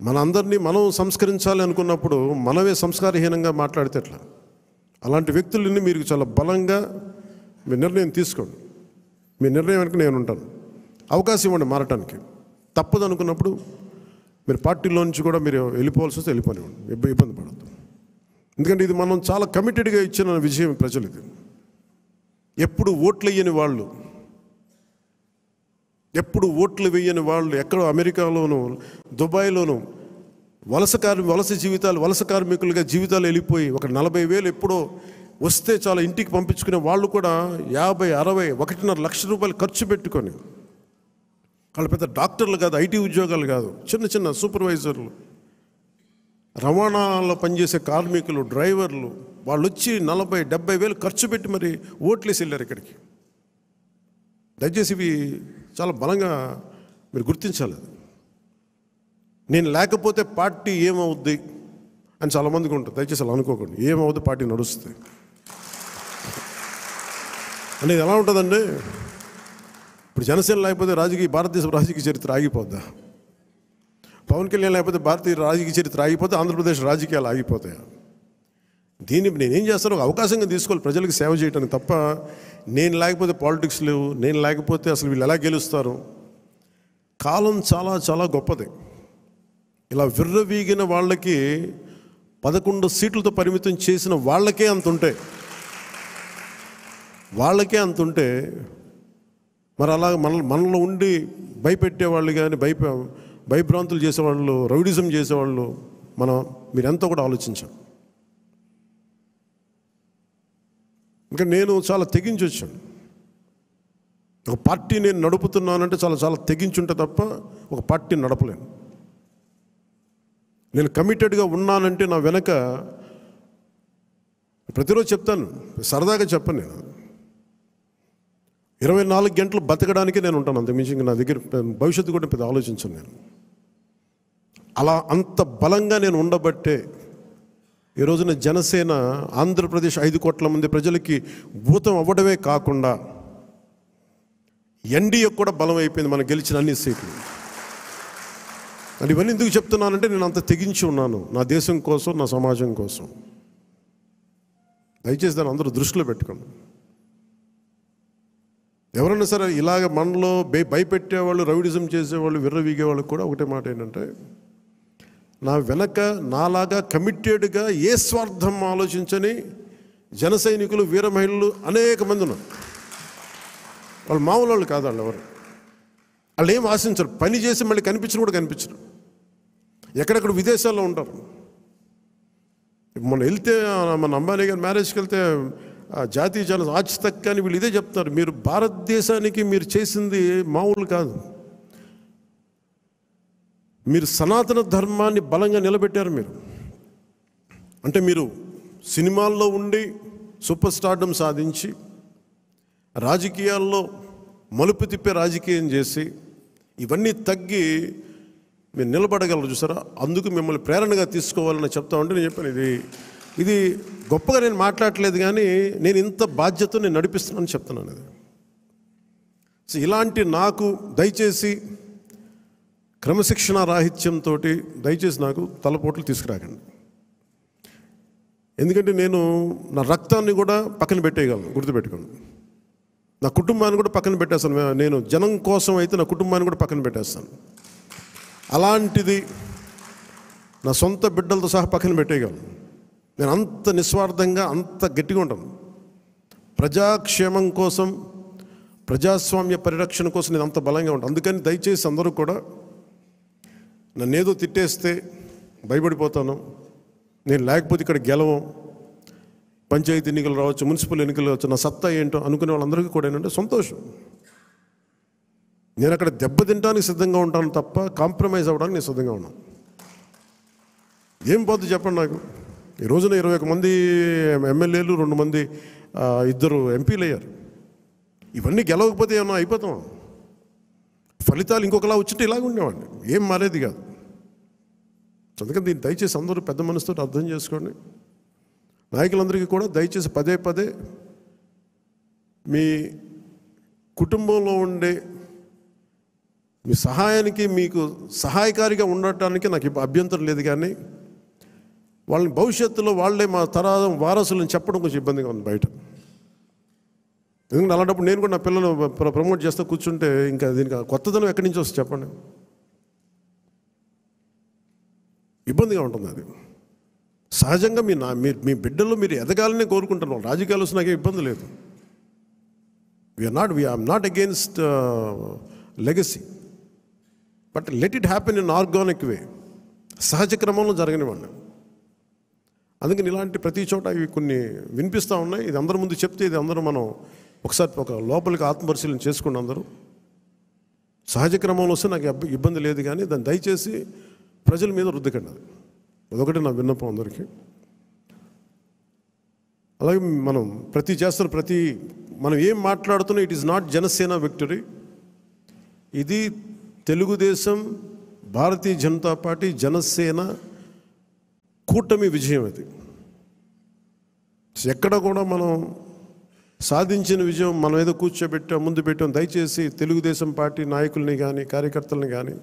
మన అందరినీ మనం సంస్కరించాలి అనుకున్నప్పుడు మనమే సంస్కారహీనంగా మాట్లాడితే ఎట్లా? అలాంటి వ్యక్తులని మీరు చాలా బలంగా మీ నిర్ణయం తీసుకోండి. మీ నిర్ణయం వెనక నేను ఉంటాను. అవకాశం ఇవ్వండి మారటానికి. తప్పదు అనుకున్నప్పుడు మీరు పార్టీలో నుంచి కూడా మీరు వెళ్ళిపోవాల్సి వస్తే వెళ్ళిపోనివ్వండి, ఇబ్బంది పడద్దు. ఎందుకంటే ఇది మనం చాలా కమిటెడ్గా ఇచ్చిన విషయం ప్రజలు. ఇది ఎప్పుడు ఓట్లు వేయని వాళ్ళు, ఎప్పుడు ఓట్లు వేయని వాళ్ళు ఎక్కడో అమెరికాలోను దుబాయ్లోను వలస కార్మికులుగా జీవితాలు వెళ్ళిపోయి ఒక 40,000 ఎప్పుడో వస్తే చాలా ఇంటికి పంపించుకునే వాళ్ళు కూడా 50, 60, 1.5 లక్ష రూపాయలు ఖర్చు పెట్టుకొని, వాళ్ళు పెద్ద డాక్టర్లు కాదు, ఐటీ ఉద్యోగాలు కాదు, చిన్న చిన్న సూపర్వైజర్లు, రవాణాలో పనిచేసే కార్మికులు, డ్రైవర్లు, వాళ్ళు వచ్చి 40, 70,000 ఖర్చు పెట్టి మరి ఓట్లేసి వెళ్ళారు ఇక్కడికి. దయచేసి ఇవి చాలా బలంగా మీరు గుర్తించాలి. నేను లేకపోతే పార్టీ ఏమవుద్ది అని చాలామందికి ఉంటుంది. దయచేసి అలా అనుకోకండి. ఏమవుద్ది, పార్టీ నడుస్తుంది అనేది ఎలా ఉంటుందండి? ఇప్పుడు జనసేన లేకపోతే భారతదేశ రాజకీయ చరిత్ర ఆగిపోద్దా? పవన్ కళ్యాణ్ లేకపోతే భారతీయ రాజకీయ చరిత్ర ఆగిపోతే ఆంధ్రప్రదేశ్ రాజకీయాలు ఆగిపోతాయా? దీన్ని నేనేం చేస్తాను, ఒక అవకాశంగా తీసుకోవాలి ప్రజలకు సేవ చేయడానికి తప్ప, నేను లేకపోతే పాలిటిక్స్ లేవు, నేను లేకపోతే అసలు వీళ్ళు ఎలా గెలుస్తారు. కాలం చాలా చాలా గొప్పది. ఇలా విర్రవీగిన వాళ్ళకి 11 సీట్లతో పరిమితం చేసిన వాళ్ళకే అంతుంటే మరి అలా మనలో ఉండి భయపెట్టేవాళ్ళు కానీ భయభ్రాంతులు చేసేవాళ్ళు, రౌడిజం చేసేవాళ్ళు మీరెంతో కూడా ఆలోచించాం. ఇంకా నేను చాలా తెగించి వచ్చాను. ఒక పార్టీ నేను నడుపుతున్నానంటే చాలా చాలా తెగించుంటే తప్ప ఒక పార్టీని నడపలేను. నేను కమిటెడ్గా ఉన్నానంటే నా వెనక ప్రతిరోజు చెప్తాను, సరదాగా చెప్పను, నేను 24 గంటలు బతకడానికి నేను ఉంటాను. అంతకుమించి నా దగ్గర భవిష్యత్తు కూడా పెద్ద ఆలోచించాను నేను. అలా అంత బలంగా నేను ఉండబట్టే ఈ రోజున జనసేన ఆంధ్రప్రదేశ్ 5 కోట్ల మంది ప్రజలకి భూతం అవ్వడమే కాకుండా ఎన్డీఏ కూడా బలం అయిపోయింది, మనం గెలిచిన అన్ని సీట్లు. అంటే ఇవన్నీ ఎందుకు చెప్తున్నానంటే నేను అంత తెగించి ఉన్నాను నా దేశం కోసం, నా సమాజం కోసం. దయచేసి దాన్ని అందరూ దృష్టిలో పెట్టుకోండి. ఎవరైనా సరే ఇలాగ మనలో భయపెట్టేవాళ్ళు, రౌడిజం చేసేవాళ్ళు, విర్రవీగేవాళ్ళు కూడా ఒకటే మాట ఏంటంటే, నా వెనక నాలాగా కమిటెడ్గా ఏ స్వార్థం ఆలోచించని జన సైనికులు, వీర మహిళలు అనేక మంది ఉన్నారు. వాళ్ళు మామూలు వాళ్ళు కాదు. వాళ్ళు ఎవరు, వాళ్ళు ఏం ఆశించరు. పని చేసి మళ్ళీ కనిపించరు కూడా కనిపించరు. ఎక్కడెక్కడ విదేశాల్లో ఉంటారు. మొన్న వెళ్తే మన అంబానీ గారి మ్యారేజ్కి వెళ్తే జాతీయ జన ఆజ్ తక్ అని వీళ్ళు ఇదే చెప్తున్నారు, మీరు భారతదేశానికి మీరు చేసింది మామూలు కాదు. మీరు సనాతన ధర్మాన్ని బలంగా నిలబెట్టారు. మీరు అంటే మీరు సినిమాల్లో ఉండి సూపర్ స్టార్డమ్ సాధించి రాజకీయాల్లో మలుపు తిప్పే రాజకీయం చేసి ఇవన్నీ తగ్గి మీరు నిలబడగలరు చూసారా. అందుకు మిమ్మల్ని ప్రేరణగా తీసుకోవాలని చెప్తా ఉంటే నేను చెప్పాను, ఇది గొప్పగా నేను మాట్లాడట్లేదు, కానీ నేను ఇంత బాధ్యత నేను నడిపిస్తున్నానని చెప్తున్నాను. ఇది సో ఇలాంటి నాకు దయచేసి క్రమశిక్షణ రాహిత్యంతో దయచేసి నాకు తలపోట్లు తీసుకురాకండి. ఎందుకంటే నేను నా రక్తాన్ని కూడా పక్కన పెట్టేయగలను, గుర్తుపెట్టుకోండి. నా కుటుంబాన్ని కూడా పక్కన పెట్టేస్తాను. నేను జనం కోసం అయితే నా కుటుంబాన్ని కూడా పక్కన పెట్టేస్తాను. అలాంటిది నా సొంత బిడ్డలతో సహా పక్కన పెట్టేయగలను. నేను అంత నిస్వార్థంగా, అంత గట్టిగా ఉంటాను. ప్రజాక్షేమం కోసం, ప్రజాస్వామ్య పరిరక్షణ కోసం నేను అంత బలంగా ఉంటాను. అందుకని దయచేసి అందరూ కూడా నన్ను ఏదో తిట్టేస్తే భయపడిపోతాను, నేను లేకపోతే ఇక్కడ గెలవం, పంచాయతీ ఎన్నికలు రావచ్చు, మున్సిపల్ ఎన్నికలు రావచ్చు, నా సత్తా ఏంటో అనుకునే వాళ్ళందరికీ కూడా ఏంటంటే సంతోషం. నేను అక్కడ దెబ్బతింటానికి సిద్ధంగా ఉంటాను తప్ప కాంప్రమైజ్ అవ్వడానికి నేను సిద్ధంగా ఉన్నాను. ఏం పోతుంది చెప్పండి నాకు. ఈ రోజున 21 మంది ఎమ్మెల్యేలు, 2 మంది 2 ఎంపీలు అయ్యారు. ఇవన్నీ గెలవకపోతే ఏమన్నా అయిపోతాం. ఫలితాలు ఇంకొకలా వచ్చింటే ఇలాగ ఉండేవాడిని, ఏం మారేది కాదు. అందుకని దీన్ని దయచేసి అందరూ పెద్ద మనసుతో అర్థం చేసుకోండి. నాయకులందరికీ కూడా దయచేసి పదే పదే మీ కుటుంబంలో ఉండే మీ సహాయానికి, మీకు సహాయకారిగా ఉండటానికి నాకు అభ్యంతరం లేదు, కానీ వాళ్ళని భవిష్యత్తులో వాళ్ళే మా తరం వారసులను చెప్పడం కొంచెం ఇబ్బందిగా ఉంది బయట. ఎందుకంటే అలాంటప్పుడు నేను కూడా నా పిల్లలు ప్రమోట్ చేస్తూ కూర్చుంటే ఇంకా దీనికి కొత్తదనం ఎక్కడి నుంచి వస్తుంది చెప్పండి. ఇబ్బందిగా ఉంటుంది. అది సహజంగా మీ బిడ్డలు మీరు ఎదగాలనే కోరుకుంటున్నాం. రాజకీయాలు వస్తే నాకే ఇబ్బంది లేదు. I'm not against legacy, but let it happen in organic way, సహజ క్రమంలో జరగనివ్వండి. అందుకని ఇలాంటి ప్రతి చోట ఇవి కొన్ని వినిపిస్తూ ఉన్నాయి. ఇది అందరి ముందు చెప్తే ఇది అందరూ మనం ఒకసారి ఒక లోపలికి ఆత్మపరిశీలన చేసుకోండి. అందరూ సహజ క్రమంలో వస్తే నాకు ఇబ్బంది లేదు, కానీ దాన్ని దయచేసి ప్రజల మీద రుద్దకండి. అదొకటి నా విన్నపం అందరికీ. అలాగే మనం మనం ఏం మాట్లాడుతున్నా it is not Janasena victory. ఇది తెలుగుదేశం, భారతీయ జనతా పార్టీ, జనసేన కూటమి విజయం. అది ఎక్కడ కూడా మనం సాధించిన విజయం మనం ఏదో కూర్చోబెట్టాం, ముందు పెట్టాం. దయచేసి తెలుగుదేశం పార్టీ నాయకుల్ని కానీ, కార్యకర్తలను కానీ,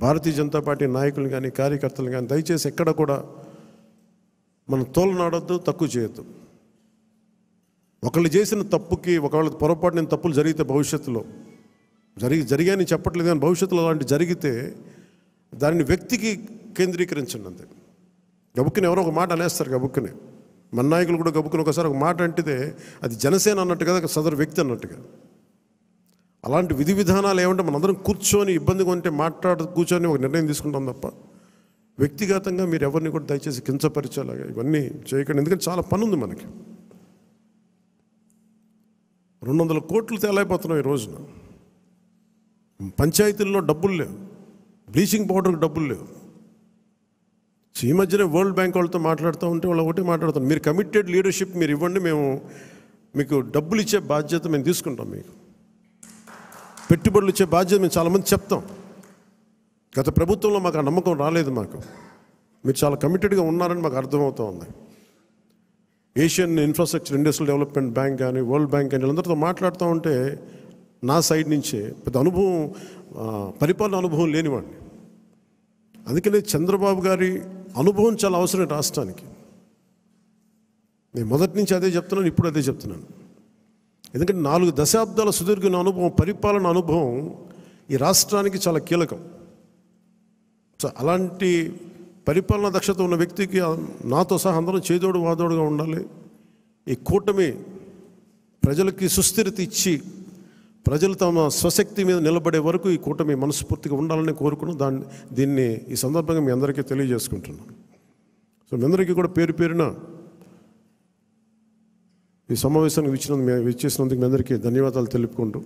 భారతీయ జనతా పార్టీ నాయకులను కానీ, కార్యకర్తలను కానీ దయచేసి ఎక్కడ కూడా మనం తోలనాడొద్దు, తక్కువ చేయొద్దు. ఒకళ్ళు చేసిన తప్పుకి, ఒకవేళ పొరపాటు నేను తప్పులు జరిగితే భవిష్యత్తులో జరిగాయని చెప్పట్లేదు, కానీ భవిష్యత్తులో అలాంటి జరిగితే దానిని వ్యక్తికి కేంద్రీకరించండి. అంతే. గబుక్కుని ఎవరో ఒక మాట అనేస్తారు. గబుక్కుని మన నాయకులు కూడా గబుక్కుని ఒకసారి ఒక మాట అంటితే అది జనసేన అన్నట్టు కదా, సదరు వ్యక్తి అన్నట్టుగా. అలాంటి విధి విధానాలు ఏమంటే మనందరం కూర్చొని ఇబ్బందిగా ఉంటే కూర్చొని ఒక నిర్ణయం తీసుకుంటాం తప్ప వ్యక్తిగతంగా మీరు ఎవరిని కూడా దయచేసి కించపరిచేలాగా ఇవన్నీ చేయకండి. ఎందుకంటే చాలా పని ఉంది మనకి. 200 కోట్లు తేలైపోతున్నాం ఈ రోజున. పంచాయతీల్లో డబ్బులు లేవు, బ్లీచింగ్ పౌడర్కి డబ్బులు లేవు. సో ఈ మధ్యనే వరల్డ్ బ్యాంక్ వాళ్ళతో మాట్లాడుతూ ఉంటే వాళ్ళు ఒకటే మాట్లాడుతాం, మీరు కమిటెడ్ లీడర్షిప్ మీరు ఇవ్వండి, మేము మీకు డబ్బులు ఇచ్చే బాధ్యత మేము తీసుకుంటాం, మీకు పెట్టుబడులు ఇచ్చే బాధ్యత మేము చాలామంది చెప్తాం. గత ప్రభుత్వంలో మాకు ఆ నమ్మకం రాలేదు. మీరు చాలా కమిటెడ్గా ఉన్నారని మాకు అర్థమవుతూ ఉంది. Asian infrastructure industrial development bank కానీ, వరల్డ్ బ్యాంక్ కానీ వీళ్ళందరితో మాట్లాడుతూ ఉంటే నా సైడ్ నుంచే పెద్ద అనుభవం, పరిపాలన అనుభవం లేనివాడిని. అందుకనే చంద్రబాబు గారి అనుభవం చాలా అవసరం రాష్ట్రానికి. నేను మొదటి నుంచి అదే చెప్తున్నాను, ఇప్పుడు అదే చెప్తున్నాను. ఎందుకంటే 4 దశాబ్దాల సుదీర్ఘ అనుభవం, పరిపాలన అనుభవం ఈ రాష్ట్రానికి చాలా కీలకం. సో అలాంటి పరిపాలనా దక్షత ఉన్న వ్యక్తికి నాతో సహా అందరం చేదోడు వాదోడుగా ఉండాలి. ఈ కూటమి ప్రజలకి సుస్థిరత ఇచ్చి ప్రజలు తమ స్వశక్తి మీద నిలబడే వరకు ఈ కూటమి మనస్ఫూర్తిగా ఉండాలని కోరుకుని దీన్ని ఈ సందర్భంగా మీ అందరికీ తెలియజేసుకుంటున్నాను. సో మీ అందరికీ కూడా పేరు పేరున ఈ సమావేశానికి ఇచ్చేసినందుకు మీ అందరికీ ధన్యవాదాలు తెలుపుకుంటూ,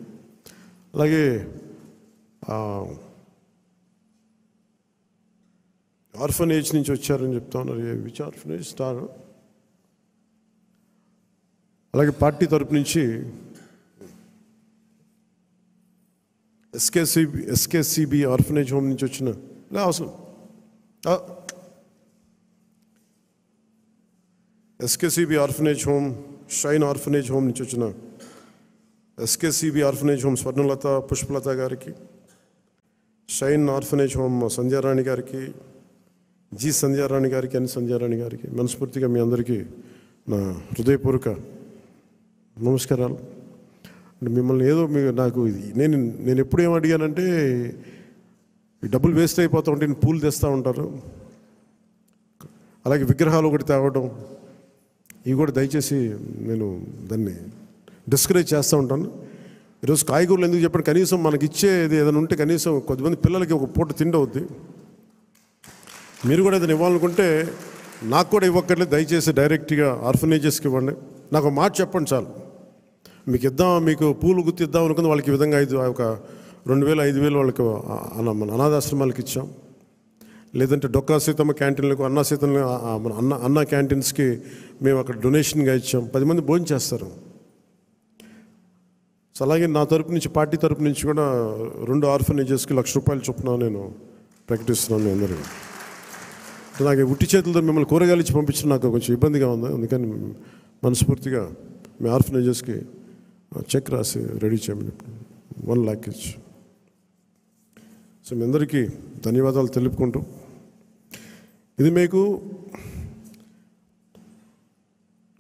అలాగే ఆర్ఫనేజ్ నుంచి వచ్చారని చెప్తా ఉన్నారు. Which orphanage star? అలాగే పార్టీ తరపు నుంచి ఎస్కేసిబి ఆర్ఫనేజ్ హోమ్ నుంచి వచ్చిన అవసరం SKCB orphanage home, shine orphanage home నుంచి వచ్చిన SKCB orphanage home Swarnalatha Pushpalatha గారికి, షైన్ ఆర్ఫనేజ్ హోమ్ సంధ్యారాణి గారికి, జి సంధ్యారాణి గారికి, ఎన్ సంధ్యారాణి గారికి మనస్ఫూర్తిగా మీ అందరికీ నా హృదయపూర్వక నమస్కారాలు. అంటే మిమ్మల్ని ఏదో నాకు నేను ఎప్పుడు ఏం అడిగానంటే, ఈ డబ్బులు వేస్ట్ అయిపోతూ ఉంటే పూలు తెస్తూ ఉంటారు, అలాగే విగ్రహాలు ఒకటి తేవడం, ఇవి కూడా దయచేసి నేను దాన్ని డిస్కరేజ్ చేస్తూ ఉంటాను. ఈరోజు కాయగూరలు ఎందుకు చెప్పండి, కనీసం మనకి ఇచ్చేది ఏదైనా ఉంటే కనీసం కొద్దిమంది పిల్లలకి ఒక పూట తిండి అవుద్ది. మీరు కూడా ఏదైనా ఇవ్వాలనుకుంటే నాకు కూడా ఇవ్వక్కర్లేదు, దయచేసి డైరెక్ట్గా ఆర్ఫనేజెస్కి ఇవ్వండి. నాకు ఒక మాట చెప్పండి చాలు. మీకు పూలు గుర్తిద్దాం అనుకుంది వాళ్ళకి ఈ విధంగా ఒక 2000 5000 వాళ్ళకి అనాథాశ్రమాలకు ఇచ్చాం. లేదంటే డొక్కా సీతమ్మ క్యాంటీన్లకు, అన్న క్యాంటీన్స్కి మేము అక్కడ డొనేషన్గా ఇచ్చాం. 10 మంది భోజనం చేస్తారు. సో అలాగే నా తరపు నుంచి, పార్టీ తరపు నుంచి కూడా 2 ఆర్ఫనేజెస్కి ₹1,00,000 చొప్పున నేను ప్రకటిస్తున్నాను మీ అందరికీ. నాకు ఉట్టి చేతులతో మిమ్మల్ని కూరగాయలు ఇచ్చి పంపించడం నాకు కొంచెం ఇబ్బందిగా ఉంది. అందుకని మనస్ఫూర్తిగా మీ ఆర్ఫనేజెస్కి చెక్ రాసి రెడీ చేయమని 1 lakh ఇచ్చి. సో మీ అందరికీ ధన్యవాదాలు తెలుపుకుంటూ, ఇది మీకు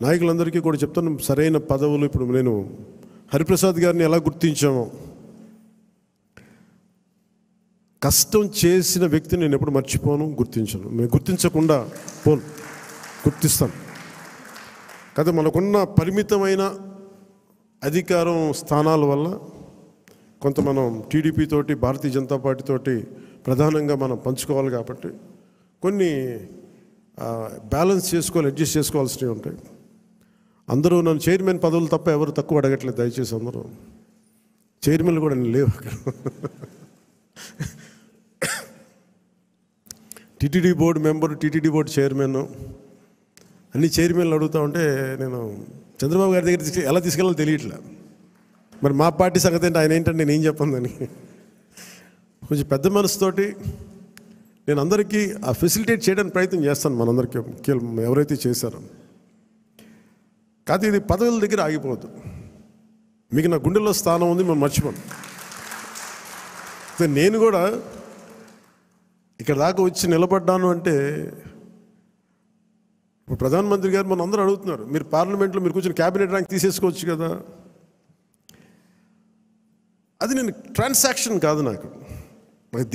నాయకులందరికీ కూడా చెప్తాను, సరైన పదవులు. ఇప్పుడు నేను హరిప్రసాద్ గారిని ఎలా గుర్తించామో, కష్టం చేసిన వ్యక్తిని నేను ఎప్పుడు మర్చిపోను, గుర్తించను. మేము గుర్తించకుండా గుర్తిస్తాను. కాదు, మనకున్న పరిమితమైన అధికారం స్థానాల వల్ల కొంత మనం టీడీపీ తోటి, భారతీయ జనతా పార్టీ తోటి ప్రధానంగా మనం పంచుకోవాలి కాబట్టి కొన్ని బ్యాలెన్స్ చేసుకోవాలి, అడ్జస్ట్ చేసుకోవాల్సినవి ఉంటాయి. అందరూ నన్ను చైర్మన్ పదవులు తప్ప ఎవరు తక్కువ అడగట్లేదు. దయచేసి అందరూ చైర్మన్లు కూడా నేను లేవు. TTD board member, TTD board chairman, అన్ని చైర్మన్లు అడుగుతూ ఉంటే నేను చంద్రబాబు గారి దగ్గర ఎలా తీసుకెళ్ళాలో తెలియట్లే. మరి మా పార్టీ సంగతి ఏంటి, ఆయన ఏంటంటే నేను ఏం చెప్పందని కొంచెం పెద్ద మనసుతోటి నేను అందరికీ ఆ ఫెసిలిటేట్ చేయడానికి ప్రయత్నం చేస్తాను. మనందరికీ ఎవరైతే చేశారో. కాదు, ఇది పదవుల దగ్గర ఆగిపోవద్దు. మీకు నా గుండెల్లో స్థానం ఉంది, మనం మర్చిపోను. నేను కూడా ఇక్కడ దాకా వచ్చి నిలబడ్డాను అంటే, ఇప్పుడు ప్రధానమంత్రి గారు మనం అందరూ అడుగుతున్నారు, మీరు పార్లమెంట్లో మీరు కూర్చొని క్యాబినెట్ ర్యాంక్ తీసేసుకోవచ్చు కదా. అది నేను ట్రాన్సాక్షన్ కాదు. నాకు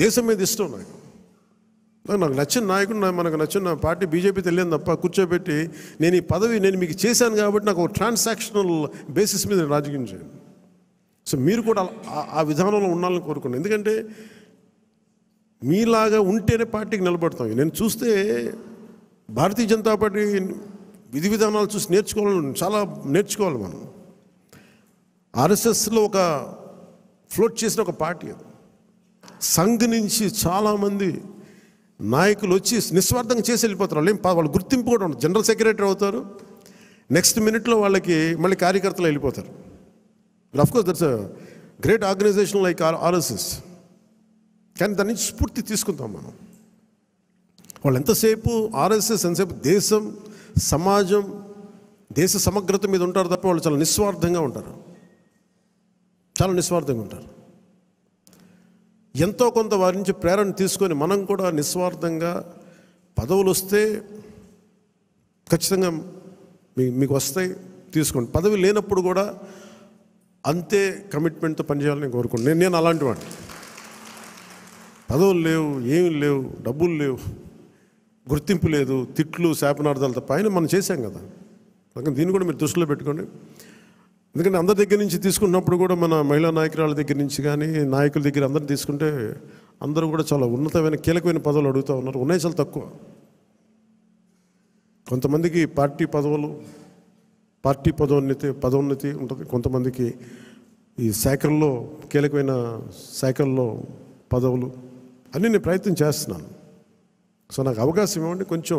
దేశం మీద ఇష్టం. నాకు నచ్చిన నాయకుడు, మనకు నచ్చిన పార్టీ బీజేపీ తెలియదు తప్ప కూర్చోబెట్టి నేను ఈ పదవి నేను మీకు చేశాను కాబట్టి నాకు ఒక ట్రాన్సాక్షనల్ బేసిస్ మీద నేను రాజకీయం చేయను. సో మీరు కూడా ఆ విధానంలో ఉండాలని కోరుకున్నాను. ఎందుకంటే మీలాగా ఉంటేనే పార్టీకి నిలబడతాం. నేను చూస్తే భారతీయ జనతా పార్టీ విధి విధానాలు చూసి చాలా నేర్చుకోవాలి మనం. ఆర్ఎస్ఎస్లో ఒక ఫ్లోట్ చేసిన ఒక పార్టీ అది. సంఘ్ నుంచి చాలామంది నాయకులు వచ్చి నిస్వార్థంగా చేసి వెళ్ళిపోతారు. వాళ్ళు గుర్తింపు కూడా ఉండదు. జనరల్ సెక్రటరీ అవుతారు, నెక్స్ట్ మినిట్లో వాళ్ళకి మళ్ళీ కార్యకర్తలు వెళ్ళిపోతారు. Of course that's a great organisation like RSS. కానీ దాని నుంచి స్ఫూర్తి తీసుకుంటాం మనం. వాళ్ళు ఎంతసేపు ఆర్ఎస్ఎస్ ఎంతసేపు దేశం, సమాజం, దేశ సమగ్రత మీద ఉంటారు తప్ప వాళ్ళు చాలా నిస్వార్థంగా ఉంటారు. చాలా నిస్వార్థంగా ఉంటారు. ఎంతో కొంత వారి నుంచి ప్రేరణ తీసుకొని మనం కూడా నిస్వార్థంగా పదవులు వస్తే ఖచ్చితంగా మీకు వస్తాయి, తీసుకోండి. పదవి లేనప్పుడు కూడా అంతే కమిట్మెంట్తో పనిచేయాలని నేను కోరుకుంటున్నాను. నేను అలాంటి వాడిని. పదవులు లేవు, ఏమి లేవు, డబ్బులు లేవు, గుర్తింపు లేదు, తిట్లు శాపనార్థాలు తప్ప ఆయన మనం చేశాం కదా. అందుకని దీన్ని కూడా మీరు దృష్టిలో పెట్టుకోండి. ఎందుకంటే అందరి దగ్గర నుంచి తీసుకున్నప్పుడు కూడా మన మహిళా నాయకురాల దగ్గర నుంచి కానీ నాయకుల దగ్గర అందరిని తీసుకుంటే అందరూ కూడా చాలా ఉన్నతమైన కీలకమైన పదవులు అడుగుతూ ఉన్నారు. ఉన్నాయి చాలా తక్కువ. కొంతమందికి పార్టీ పదోన్నతి ఉంటుంది, కొంతమందికి ఈ శాఖల్లో కీలకమైన శాఖల్లో పదవులు అన్నీ నేను ప్రయత్నం చేస్తున్నాను. సో నాకు అవకాశం ఇవ్వండి. కొంచెం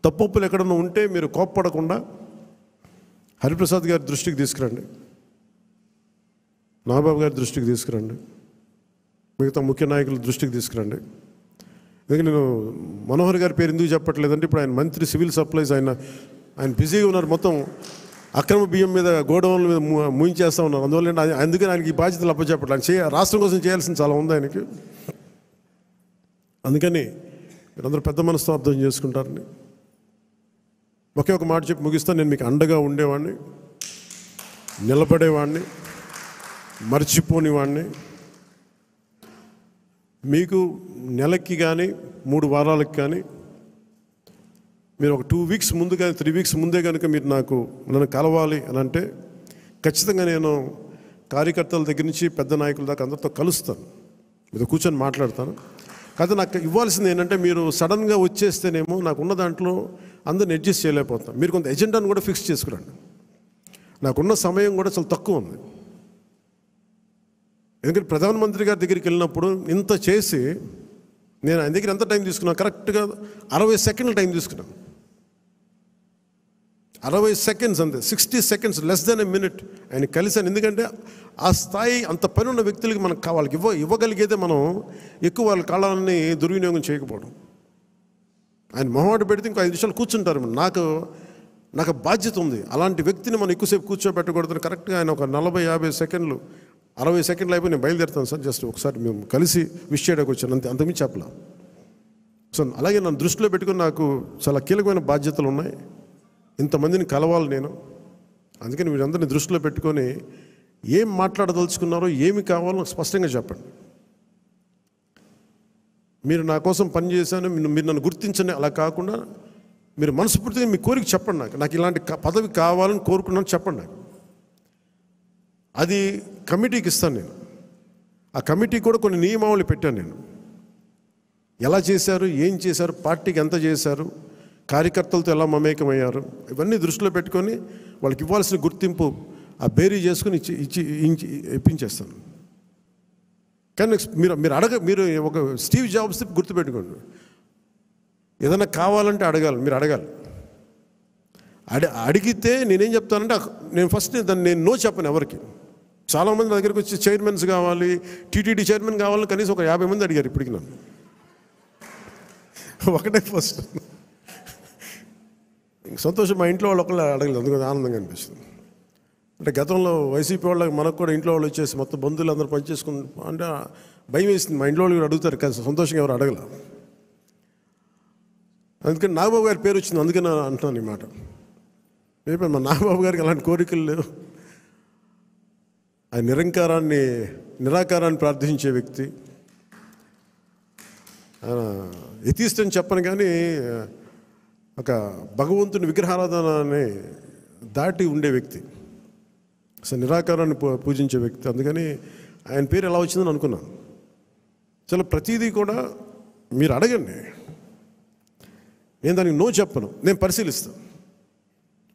తప్పులు ఎక్కడన్నా ఉంటే మీరు కోప్పడకుండా హరిప్రసాద్ గారి దృష్టికి తీసుకురండి, నాగబాబు గారి దృష్టికి తీసుకురండి, మిగతా ముఖ్య నాయకుల దృష్టికి తీసుకురండి. ఎందుకంటే నేను మనోహర్ గారి పేరు ఎందుకు చెప్పట్లేదంటే ఇప్పుడు ఆయన మంత్రి సివిల్ సప్లైస్, ఆయన బిజీగా ఉన్నారు. మొత్తం అక్రమ బియ్యం మీద గోడౌన్ల మీద ముయించేస్తూ ఉన్నారు. అందువల్ల అందుకని ఆయనకి ఈ బాధ్యతలు అప్పచెప్పట్లేదు. రాష్ట్రం కోసం చేయాల్సింది చాలా ఉంది ఆయనకి. అందుకని మీరందరూ పెద్ద మనసుతో అర్థం చేసుకుంటారని ఒకే ఒక మాట చెప్పి ముగిస్తాను. నేను మీకు అండగా ఉండేవాడిని, నిలబడేవాడిని, మర్చిపోనివాడిని. మీకు నెలకి కానీ 3 వారాలకు కానీ మీరు ఒక 2 వీక్స్ ముందు కానీ 3 వీక్స్ ముందే కనుక మీరు నన్ను కలవాలి అని అంటే ఖచ్చితంగా నేను కార్యకర్తల దగ్గర నుంచి పెద్ద నాయకుల దాకా అందరితో కలుస్తాను, మీతో కూర్చొని మాట్లాడతాను. కాదు నాకు ఇవ్వాల్సింది ఏంటంటే మీరు సడన్గా వచ్చేస్తేనేమో నాకున్న దాంట్లో అందరిని అడ్జస్ట్ చేయలేకపోతాం. మీరు కొంత ఎజెండాను కూడా ఫిక్స్ చేసుకురండి. నాకున్న సమయం కూడా చాలా తక్కువ ఉంది. ఎందుకంటే ప్రధానమంత్రి గారి దగ్గరికి వెళ్ళినప్పుడు ఇంత చేసి నేను ఆయన దగ్గర ఎంత టైం తీసుకున్నాను, కరెక్ట్గా 60 సెకండ్లు టైం తీసుకున్నాను. 60 సెకండ్స్ అంతే, 60 seconds, less than a minute ఆయన కలిశాను. ఎందుకంటే ఆ స్థాయి అంత పని ఉన్న వ్యక్తులకి మనకు వాళ్ళకి ఇవ్వగలిగేదే మనం ఎక్కువ వాళ్ళ కాలాన్ని దుర్వినియోగం చేయకపోవడం. ఆయన మొహమాట పెడితే ఇంకో 5 నిమిషాలు కూర్చుంటారు. నాకు బాధ్యత ఉంది. అలాంటి వ్యక్తిని మనం ఎక్కువసేపు కూర్చోబెట్టకూడదు. కరెక్ట్గా ఆయన ఒక 40-50 సెకండ్లు 60 సెకండ్లు అయిపోయి నేను బయలుదేరుతాను సార్, జస్ట్ ఒకసారి మేము కలిసి విష్ చేయడానికి వచ్చాను, అంతకుమించి చెప్పలా. సో అలాగే నన్ను దృష్టిలో పెట్టుకుని నాకు చాలా కీలకమైన బాధ్యతలు ఉన్నాయి, ఇంతమందిని కలవాలి నేను. అందుకని మీరందరినీ దృష్టిలో పెట్టుకొని ఏం మాట్లాడదలుచుకున్నారో ఏమి కావాలో స్పష్టంగా చెప్పండి. మీరు నా కోసం పనిచేశాను, మీరు నన్ను గుర్తించండి, అలా కాకుండా మీరు మనస్ఫూర్తిగా మీ కోరిక చెప్పండి. నాకు ఇలాంటి పదవి కావాలని కోరుకున్నాను చెప్పండి. అది కమిటీకి ఇస్తాను నేను. ఆ కమిటీ కూడా కొన్ని నియమావళి పెట్టాను నేను. ఎలా చేశారు, ఏం చేశారు, పార్టీకి ఎంత చేశారు, కార్యకర్తలతో ఎలా మమేకమయ్యారు, ఇవన్నీ దృష్టిలో పెట్టుకొని వాళ్ళకి ఇవ్వాల్సిన గుర్తింపు ఆ బేరీ చేసుకుని ఇప్పించేస్తాను. కానీ మీరు ఒక స్టీవ్ జాబ్స్ గుర్తుపెట్టుకోండి, ఏదైనా కావాలంటే మీరు అడగాలి. అడిగితే నేనేం చెప్తానంటే నేను ఫస్ట్ నేను నో చెప్పను ఎవరికి. చాలామంది నా దగ్గరికి వచ్చి చైర్మన్స్ కావాలి, టీటీడీ చైర్మన్ కావాలని కనీసం ఒక 50 మంది అడిగారు ఇప్పటికి నన్ను. ఒకటే ఫస్ట్ సంతోషం, మా ఇంట్లో వాళ్ళు ఒకళ్ళు అడగలేదు, అందుకని ఆనందంగా అనిపిస్తుంది. అంటే గతంలో వైసీపీ వాళ్ళకి మనకు కూడా ఇంట్లో వాళ్ళు వచ్చేసి మొత్తం బంధువులు అందరూ పనిచేసుకుని అంటే భయం వేసింది. మా ఇంట్లో వాళ్ళు కూడా అడుగుతారు కానీ సంతోషంగా ఎవరు అడగల. అందుకని నాగబాబు గారి పేరు వచ్చింది, అందుకని అంటున్నాను ఈ మాట. మా నాగబాబు గారికి అలాంటి కోరికలు లేవు. ఆయన నిరాకారాన్ని ప్రార్థించే వ్యక్తి. ఆయన ఎథీస్ట్ అని చెప్పను కానీ ఒక భగవంతుని విగ్రహారాధనని దాటి ఉండే వ్యక్తి, అసలు నిరాకారాన్ని పూజించే వ్యక్తి. అందుకని ఆయన పేరు ఎలా వచ్చిందని అనుకున్నాను. చాలా ప్రతిదీ కూడా మీరు అడగండి, నేను దానికి నో చెప్పను, నేను పరిశీలిస్తాను.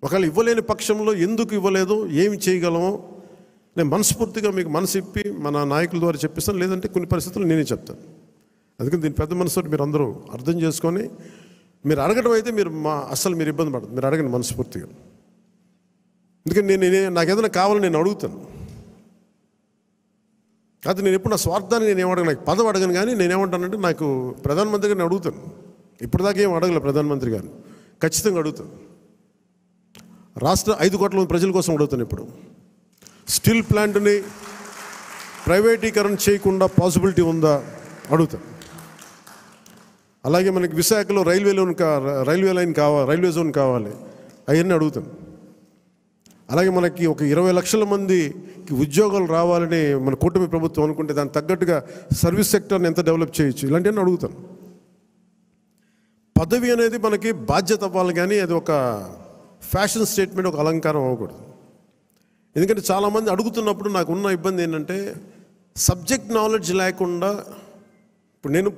ఒకవేళ ఇవ్వలేని పక్షంలో ఎందుకు ఇవ్వలేదో, ఏమి చేయగలమో నేను మనస్ఫూర్తిగా మీకు మనసు ఇప్పి మన నాయకుల ద్వారా చెప్పిస్తాను. లేదంటే కొన్ని పరిస్థితులు నేనే చెప్తాను. అందుకని దీని పెద్ద మనసుతో మీరు అందరూ అర్థం చేసుకొని మీరు అడగడం అయితే అస్సలు మీరు ఇబ్బంది పడదు, మీరు అడగండి మనస్ఫూర్తిగా. ఎందుకంటే నాకు ఏదైనా కావాలని నేను అడుగుతాను. కాదు నేను ఎప్పుడు నా స్వార్థాన్ని నేను ఏమడగను, నాకు పదవి అడగను. కానీ నేనేమంటానంటే నాకు ప్రధానమంత్రి గారిని అడుగుతాను. ఇప్పటిదాకా ఏం అడగలే ప్రధానమంత్రి గారిని, ఖచ్చితంగా అడుగుతాను. రాష్ట్ర 5 కోట్ల మంది ప్రజల కోసం అడుగుతాను. ఇప్పుడు స్టీల్ ప్లాంట్ని ప్రైవేటీకరణ చేయకుండా పాసిబిలిటీ ఉందా అడుగుతాను. అలాగే మనకి విశాఖలో రైల్వే జోన్ కావాలి, అవన్నీ అడుగుతాను. అలాగే మనకి ఒక 20 లక్షల మందికి ఉద్యోగాలు రావాలని మన కూటమి ప్రభుత్వం అనుకుంటే దానికి తగ్గట్టుగా సర్వీస్ సెక్టర్ని ఎంత డెవలప్ చేయొచ్చు, ఇలాంటివన్నీ అడుగుతాను. పదవి అనేది మనకి బాధ్యత అవ్వాలి, కానీ అది ఒక ఫ్యాషన్ స్టేట్మెంట్, ఒక అలంకారం అవ్వకూడదు. ఎందుకంటే చాలామంది అడుగుతున్నప్పుడు నాకు ఉన్న ఇబ్బంది ఏంటంటే సబ్జెక్ట్ నాలెడ్జ్ లేకుండా, ఇప్పుడు నేను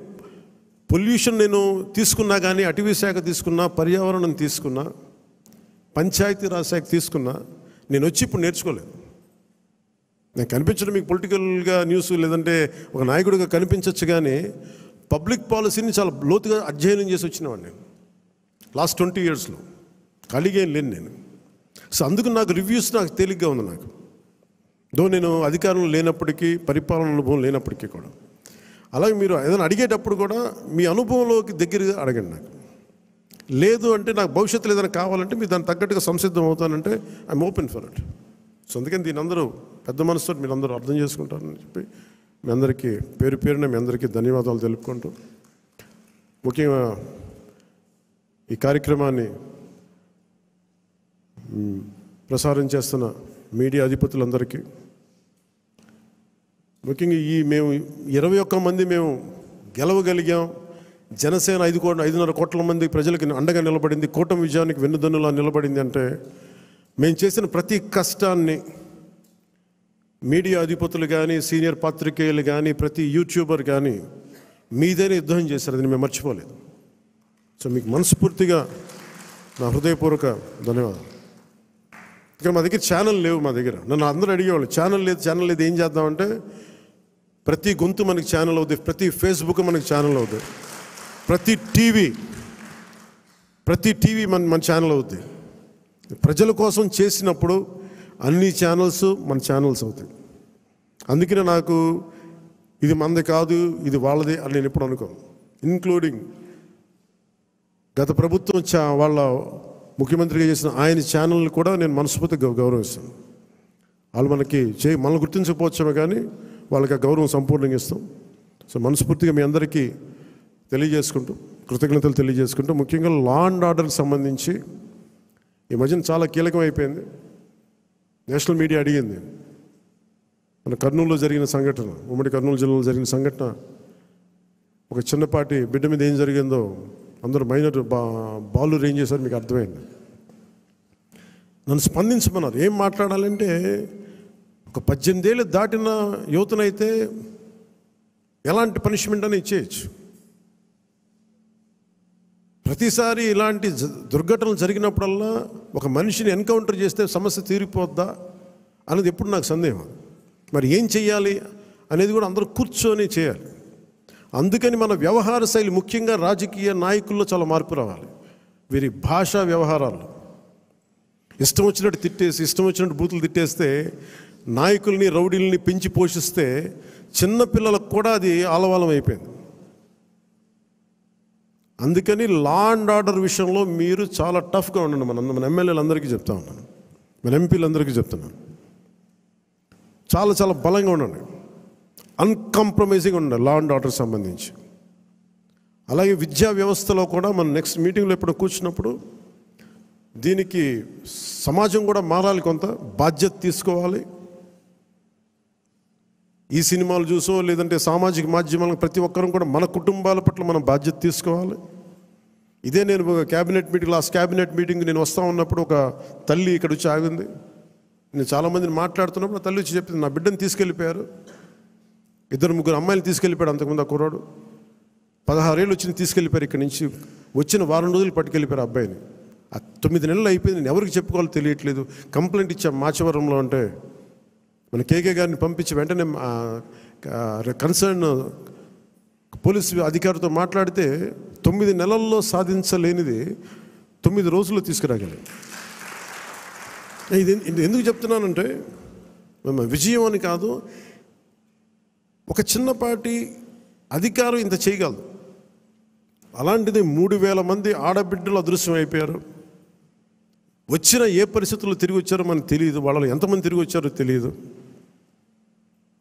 పొల్యూషన్ నేను తీసుకున్నా, కానీ అటవీ శాఖ తీసుకున్నా, పర్యావరణం తీసుకున్నా, పంచాయతీరాజ్ శాఖ తీసుకున్నా, నేను వచ్చి ఇప్పుడు నేర్చుకోలేదు. నేను కనిపించడం మీకు పొలిటికల్గా న్యూస్ లేదంటే ఒక నాయకుడిగా కనిపించవచ్చు, కానీ పబ్లిక్ పాలసీని చాలా లోతుగా అధ్యయనం చేసి వచ్చినవాడు నేను లాస్ట్ 20 yearsలో. ఖాళీగా ఏం లేను నేను. సో అందుకు నాకు రివ్యూస్ నాకు తేలిగ్గా ఉంది. నాకు నేను అధికారంలో లేనప్పటికీ, పరిపాలన అనుభవం లేనప్పటికీ కూడా. అలాగే మీరు ఏదైనా అడిగేటప్పుడు కూడా మీ అనుభవంలోకి దగ్గరగా అడగండి. నాకు లేదు అంటే, నాకు భవిష్యత్తులో ఏదైనా కావాలంటే మీరు దానికి తగ్గట్టుగా సంసిద్ధం అవుతానంటే I'm open for it. So అందుకని దీని అందరూ పెద్ద మనసుతో మీరు అందరూ అర్థం చేసుకుంటారని చెప్పి మీ అందరికీ పేరు పేరున మీ అందరికీ ధన్యవాదాలు తెలుపుకుంటూ, ముఖ్యంగా ఈ కార్యక్రమాన్ని ప్రసారం చేస్తున్న మీడియా అధిపతులందరికీ, ముఖ్యంగా మేము 21 మంది మేము గెలవగలిగాం. జనసేన 5.5 కోట్ల మంది ప్రజలకి అండగా నిలబడింది, కూటమి విజయానికి వెన్నుదన్నులా నిలబడింది అంటే మేము చేసిన ప్రతి కష్టాన్ని మీడియా అధిపతులు కానీ, సీనియర్ పాత్రికేయులు కానీ, ప్రతి యూట్యూబర్ కానీ మీదైనా యుద్ధం చేశారు. అది మేము మర్చిపోలేదు. సో మీకు మనస్ఫూర్తిగా నా హృదయపూర్వక ధన్యవాదాలు. ఇక్కడ మా దగ్గర ఛానల్ లేవు. మా దగ్గర నన్ను అందరూ అడిగేవాళ్ళు, ఛానల్ లేదు ఏం చేద్దామంటే, ప్రతి గొంతు మనకి ఛానల్ అవుతుంది, ప్రతి ఫేస్బుక్ మనకి ఛానల్ అవుతుంది, ప్రతి టీవీ మన ఛానల్ అవుతుంది. ప్రజల కోసం చేసినప్పుడు అన్ని ఛానల్స్ మన ఛానల్స్ అవుతాయి. అందుకనే నాకు ఇది మనది కాదు, ఇది వాళ్ళది అని నేను ఎప్పుడు అనుకోను. ఇన్క్లూడింగ్ గత ప్రభుత్వం వాళ్ళ ముఖ్యమంత్రిగా చేసిన ఆయన ఛానల్ని కూడా నేను మనస్ఫూర్తిగా గౌరవిస్తాను. వాళ్ళు మనల్ని గుర్తించకపోవచ్చామే, కానీ వాళ్ళకి ఆ గౌరవం సంపూర్ణంగా ఇస్తాం. సో మనస్ఫూర్తిగా మీ అందరికీ తెలియజేసుకుంటూ, కృతజ్ఞతలు తెలియజేసుకుంటూ, ముఖ్యంగా లా అండ్ ఆర్డర్కి సంబంధించి ఈ మధ్యన చాలా కీలకం అయిపోయింది. నేషనల్ మీడియా అడిగింది, మన కర్నూలులో జరిగిన సంఘటన, ఉమ్మడి కర్నూలు జిల్లాలో జరిగిన సంఘటన, ఒక చిన్నపాటి బిడ్డ మీద ఏం జరిగిందో అందరూ మైనర్ బాలు ఏం చేశారు మీకు అర్థమైంది. నన్ను స్పందించమన్నారు. ఏం మాట్లాడాలంటే, ఒక 18 ఏళ్ళు దాటిన యువతనైతే ఎలాంటి పనిష్మెంట్ అని ఇచ్చేయచ్చు. ప్రతిసారి ఇలాంటి దుర్ఘటనలు జరిగినప్పుడల్లా ఒక మనిషిని ఎన్కౌంటర్ చేస్తే సమస్య తీరిపోద్దా అనేది ఎప్పుడు నాకు సందేహం. మరి ఏం చెయ్యాలి అనేది కూడా అందరూ కూర్చొని చేయాలి. అందుకని మన వ్యవహార శైలి, ముఖ్యంగా రాజకీయ నాయకుల్లో చాలా మార్పు రావాలి. వీరి భాషా వ్యవహారాల్లో ఇష్టం వచ్చినట్టు తిట్టేసి, ఇష్టం వచ్చినట్టు బూతులు తిట్టేస్తే, నాయకుల్ని రౌడీల్ని పెంచి పోషిస్తే చిన్నపిల్లలకు కూడా అది ఆలవాలం అయిపోయింది. అందుకని లా అండ్ ఆర్డర్ విషయంలో మీరు చాలా టఫ్గా ఉండండి. మన ఎమ్మెల్యేలందరికీ చెప్తా ఉన్నాను, మన ఎంపీలందరికీ చెప్తున్నాను, చాలా చాలా బలంగా ఉండండి, అన్కాంప్రమైజింగ్ ఉండండి లా అండ్ ఆర్డర్ సంబంధించి. అలాగే విద్యా వ్యవస్థలో కూడా మనం నెక్స్ట్ మీటింగ్లో ఎప్పుడు కూర్చున్నప్పుడు దీనికి సమాజం కూడా మారాలి, కొంత బాధ్యత తీసుకోవాలి. ఈ సినిమాలు చూసో లేదంటే సామాజిక మాధ్యమాలకు ప్రతి ఒక్కరూ కూడా మన కుటుంబాల పట్ల మనం బాధ్యత తీసుకోవాలి. ఇదే నేను cabinet meeting, last cabinet meeting నేను వస్తూ ఉన్నప్పుడు ఒక తల్లి ఇక్కడ వచ్చి ఆగింది. నేను చాలామందిని మాట్లాడుతున్నప్పుడు ఆ తల్లి వచ్చి చెప్పింది, నా బిడ్డను తీసుకెళ్ళిపోయారు, 2-3 అమ్మాయిలు తీసుకెళ్ళిపోయాడు. అంతకుముందు ఆ కుర్రాడు 16 ఏళ్ళు వచ్చి తీసుకెళ్ళిపోయారు. ఇక్కడి నుంచి వచ్చిన 1 వారం రోజులు పట్టుకెళ్ళిపోయారు అబ్బాయిని. 9 నెలలు అయిపోయింది. నేను ఎవరికి చెప్పుకోవాలో తెలియట్లేదు. కంప్లైంట్ ఇచ్చాం మాచవరంలో. అంటే మన కేకే గారిని పంపించి వెంటనే కన్సర్న్ పోలీసు అధికారితో మాట్లాడితే 9 నెలల్లో సాధించలేనిది 9 రోజుల్లో తీసుకురాగలి. ఇది ఎందుకు చెప్తున్నానంటే, విజయం అని కాదు, ఒక చిన్నపాటి అధికారం ఇంత చేయగలదు. అలాంటిది 3,000 మంది ఆడబిడ్డలు అదృశ్యం అయిపోయారు. వచ్చిన ఏ పరిస్థితుల్లో తిరిగి వచ్చారో మనకు తెలియదు, వాళ్ళలో ఎంతమంది తిరిగి వచ్చారో తెలియదు.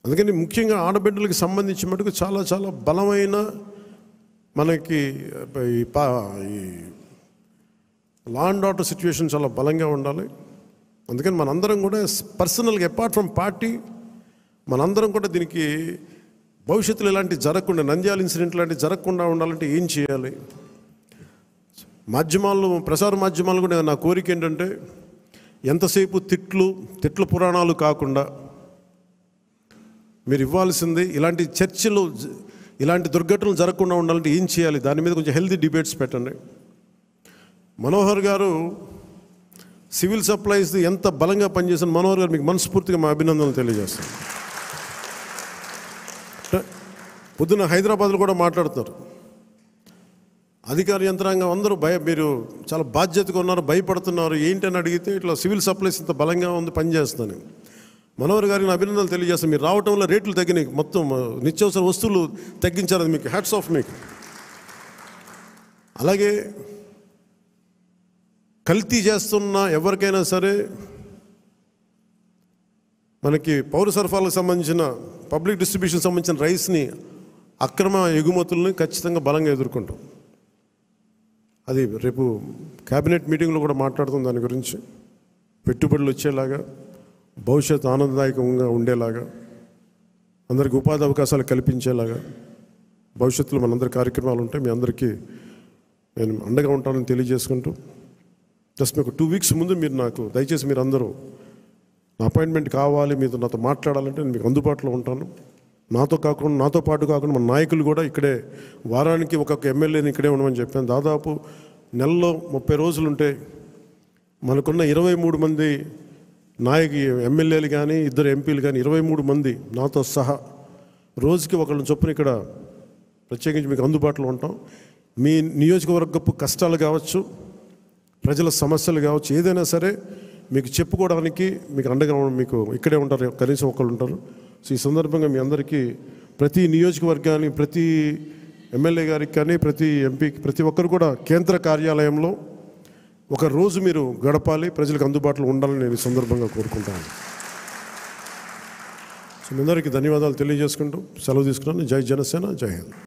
అందుకని ముఖ్యంగా ఆడబిడ్డలకు సంబంధించి మటుకు చాలా చాలా బలమైన మనకి ఈ లా అండ్ ఆర్డర్ సిచ్యువేషన్ చాలా బలంగా ఉండాలి. అందుకని మనందరం కూడా పర్సనల్గా, అపార్ట్ ఫ్రమ్ పార్టీ, మనందరం కూడా దీనికి భవిష్యత్తులో ఇలాంటివి జరగకుండా, నంద్యాల ఇన్సిడెంట్ లాంటివి జరగకుండా ఉండాలంటే ఏం చేయాలి? మాధ్యమాల్లో, ప్రసార మాధ్యమాలు కూడా నా కోరిక ఏంటంటే ఎంతసేపు తిట్ల పురాణాలు కాకుండా మీరు ఇవ్వాల్సింది ఇలాంటి చర్చలు, ఇలాంటి దుర్ఘటనలు జరగకుండా ఉండాలంటే ఏం చేయాలి, దాని మీద కొంచెం హెల్తీ డిబేట్స్ పెట్టండి. మనోహర్ గారు సివిల్ సప్లైస్ ఎంత బలంగా పనిచేసిన మనోహర్ గారు మీకు మనస్ఫూర్తిగా మా అభినందనలు తెలియజేస్తాను. పొద్దున్న హైదరాబాద్లో కూడా మాట్లాడుతున్నారు, అధికార యంత్రాంగం అందరూ మీరు చాలా బాధ్యతగా ఉన్నారు, భయపడుతున్నారు ఏంటని అడిగితే ఇట్లా సివిల్ సప్లైస్ ఇంత బలంగా ఉంది, పనిచేస్తాను. మనోహర్ గారికి అభినందనలు తెలియజేస్తాను. మీరు రావటంలో రేట్లు తగ్గినాయి, మొత్తం నిత్యావసర వస్తువులు తగ్గించారు, అది మీకు హ్యాట్స్ ఆఫ్ మీకు. అలాగే కల్తీ చేస్తున్న ఎవరికైనా సరే మనకి పౌర సరఫరాలకు సంబంధించిన పబ్లిక్ డిస్ట్రిబ్యూషన్ సంబంధించిన రైస్ని అక్రమ ఎగుమతుల్ని ఖచ్చితంగా బలంగా ఎదుర్కొంటాం. అది రేపు క్యాబినెట్ మీటింగ్లో కూడా మాట్లాడుతాం దాని గురించి. పెట్టుబడులు వచ్చేలాగా, భవిష్యత్తు ఆనందదాయకంగా ఉండేలాగా, అందరికీ ఉపాధి అవకాశాలు కల్పించేలాగా భవిష్యత్తులో మనందరి కార్యక్రమాలు ఉంటాయి. మీ అందరికీ నేను అండగా ఉంటానని తెలియజేసుకుంటూ, జస్ట్ మీకు 2 వీక్స్ ముందు మీరు నాకు దయచేసి మీరు అందరూ నా అపాయింట్మెంట్ కావాలి, మీతో నాతో మాట్లాడాలంటే నేను మీకు అందుబాటులో ఉంటాను. నాతో పాటు కాకుండా మన నాయకులు కూడా ఇక్కడే వారానికి ఒక్కొక్క ఎమ్మెల్యేని ఇక్కడే ఉండమని చెప్పాను. దాదాపు నెలలో 30 రోజులు ఉంటే మనకున్న 23 మంది ఎమ్మెల్యేలు కానీ 2 ఎంపీలు కానీ 23 మంది నాతో సహా రోజుకి ఒకళ్ళని చొప్పున ఇక్కడ ప్రత్యేకించి మీకు అందుబాటులో ఉంటాం. మీ నియోజకవర్గపు కష్టాలు కావచ్చు, ప్రజల సమస్యలు కావచ్చు, ఏదైనా సరే మీకు చెప్పుకోవడానికి మీకు అండగా మీకు ఇక్కడే ఉంటారు, కనీసం ఒకళ్ళు ఉంటారు. సో ఈ సందర్భంగా మీ అందరికీ ప్రతి నియోజకవర్గానికి, ప్రతి ఎమ్మెల్యే గారికి కానీ, ప్రతి ఎంపీకి, ప్రతి ఒక్కరు కూడా కేంద్ర కార్యాలయంలో ఒక రోజు మీరు గడపాలి, ప్రజలకు అందుబాటులో ఉండాలని నేను ఈ సందర్భంగా కోరుకుంటాను. సో మీ అందరికీ ధన్యవాదాలు తెలియజేసుకుంటూ సెలవు తీసుకున్నాను. జై జనసేన, జై హింద్.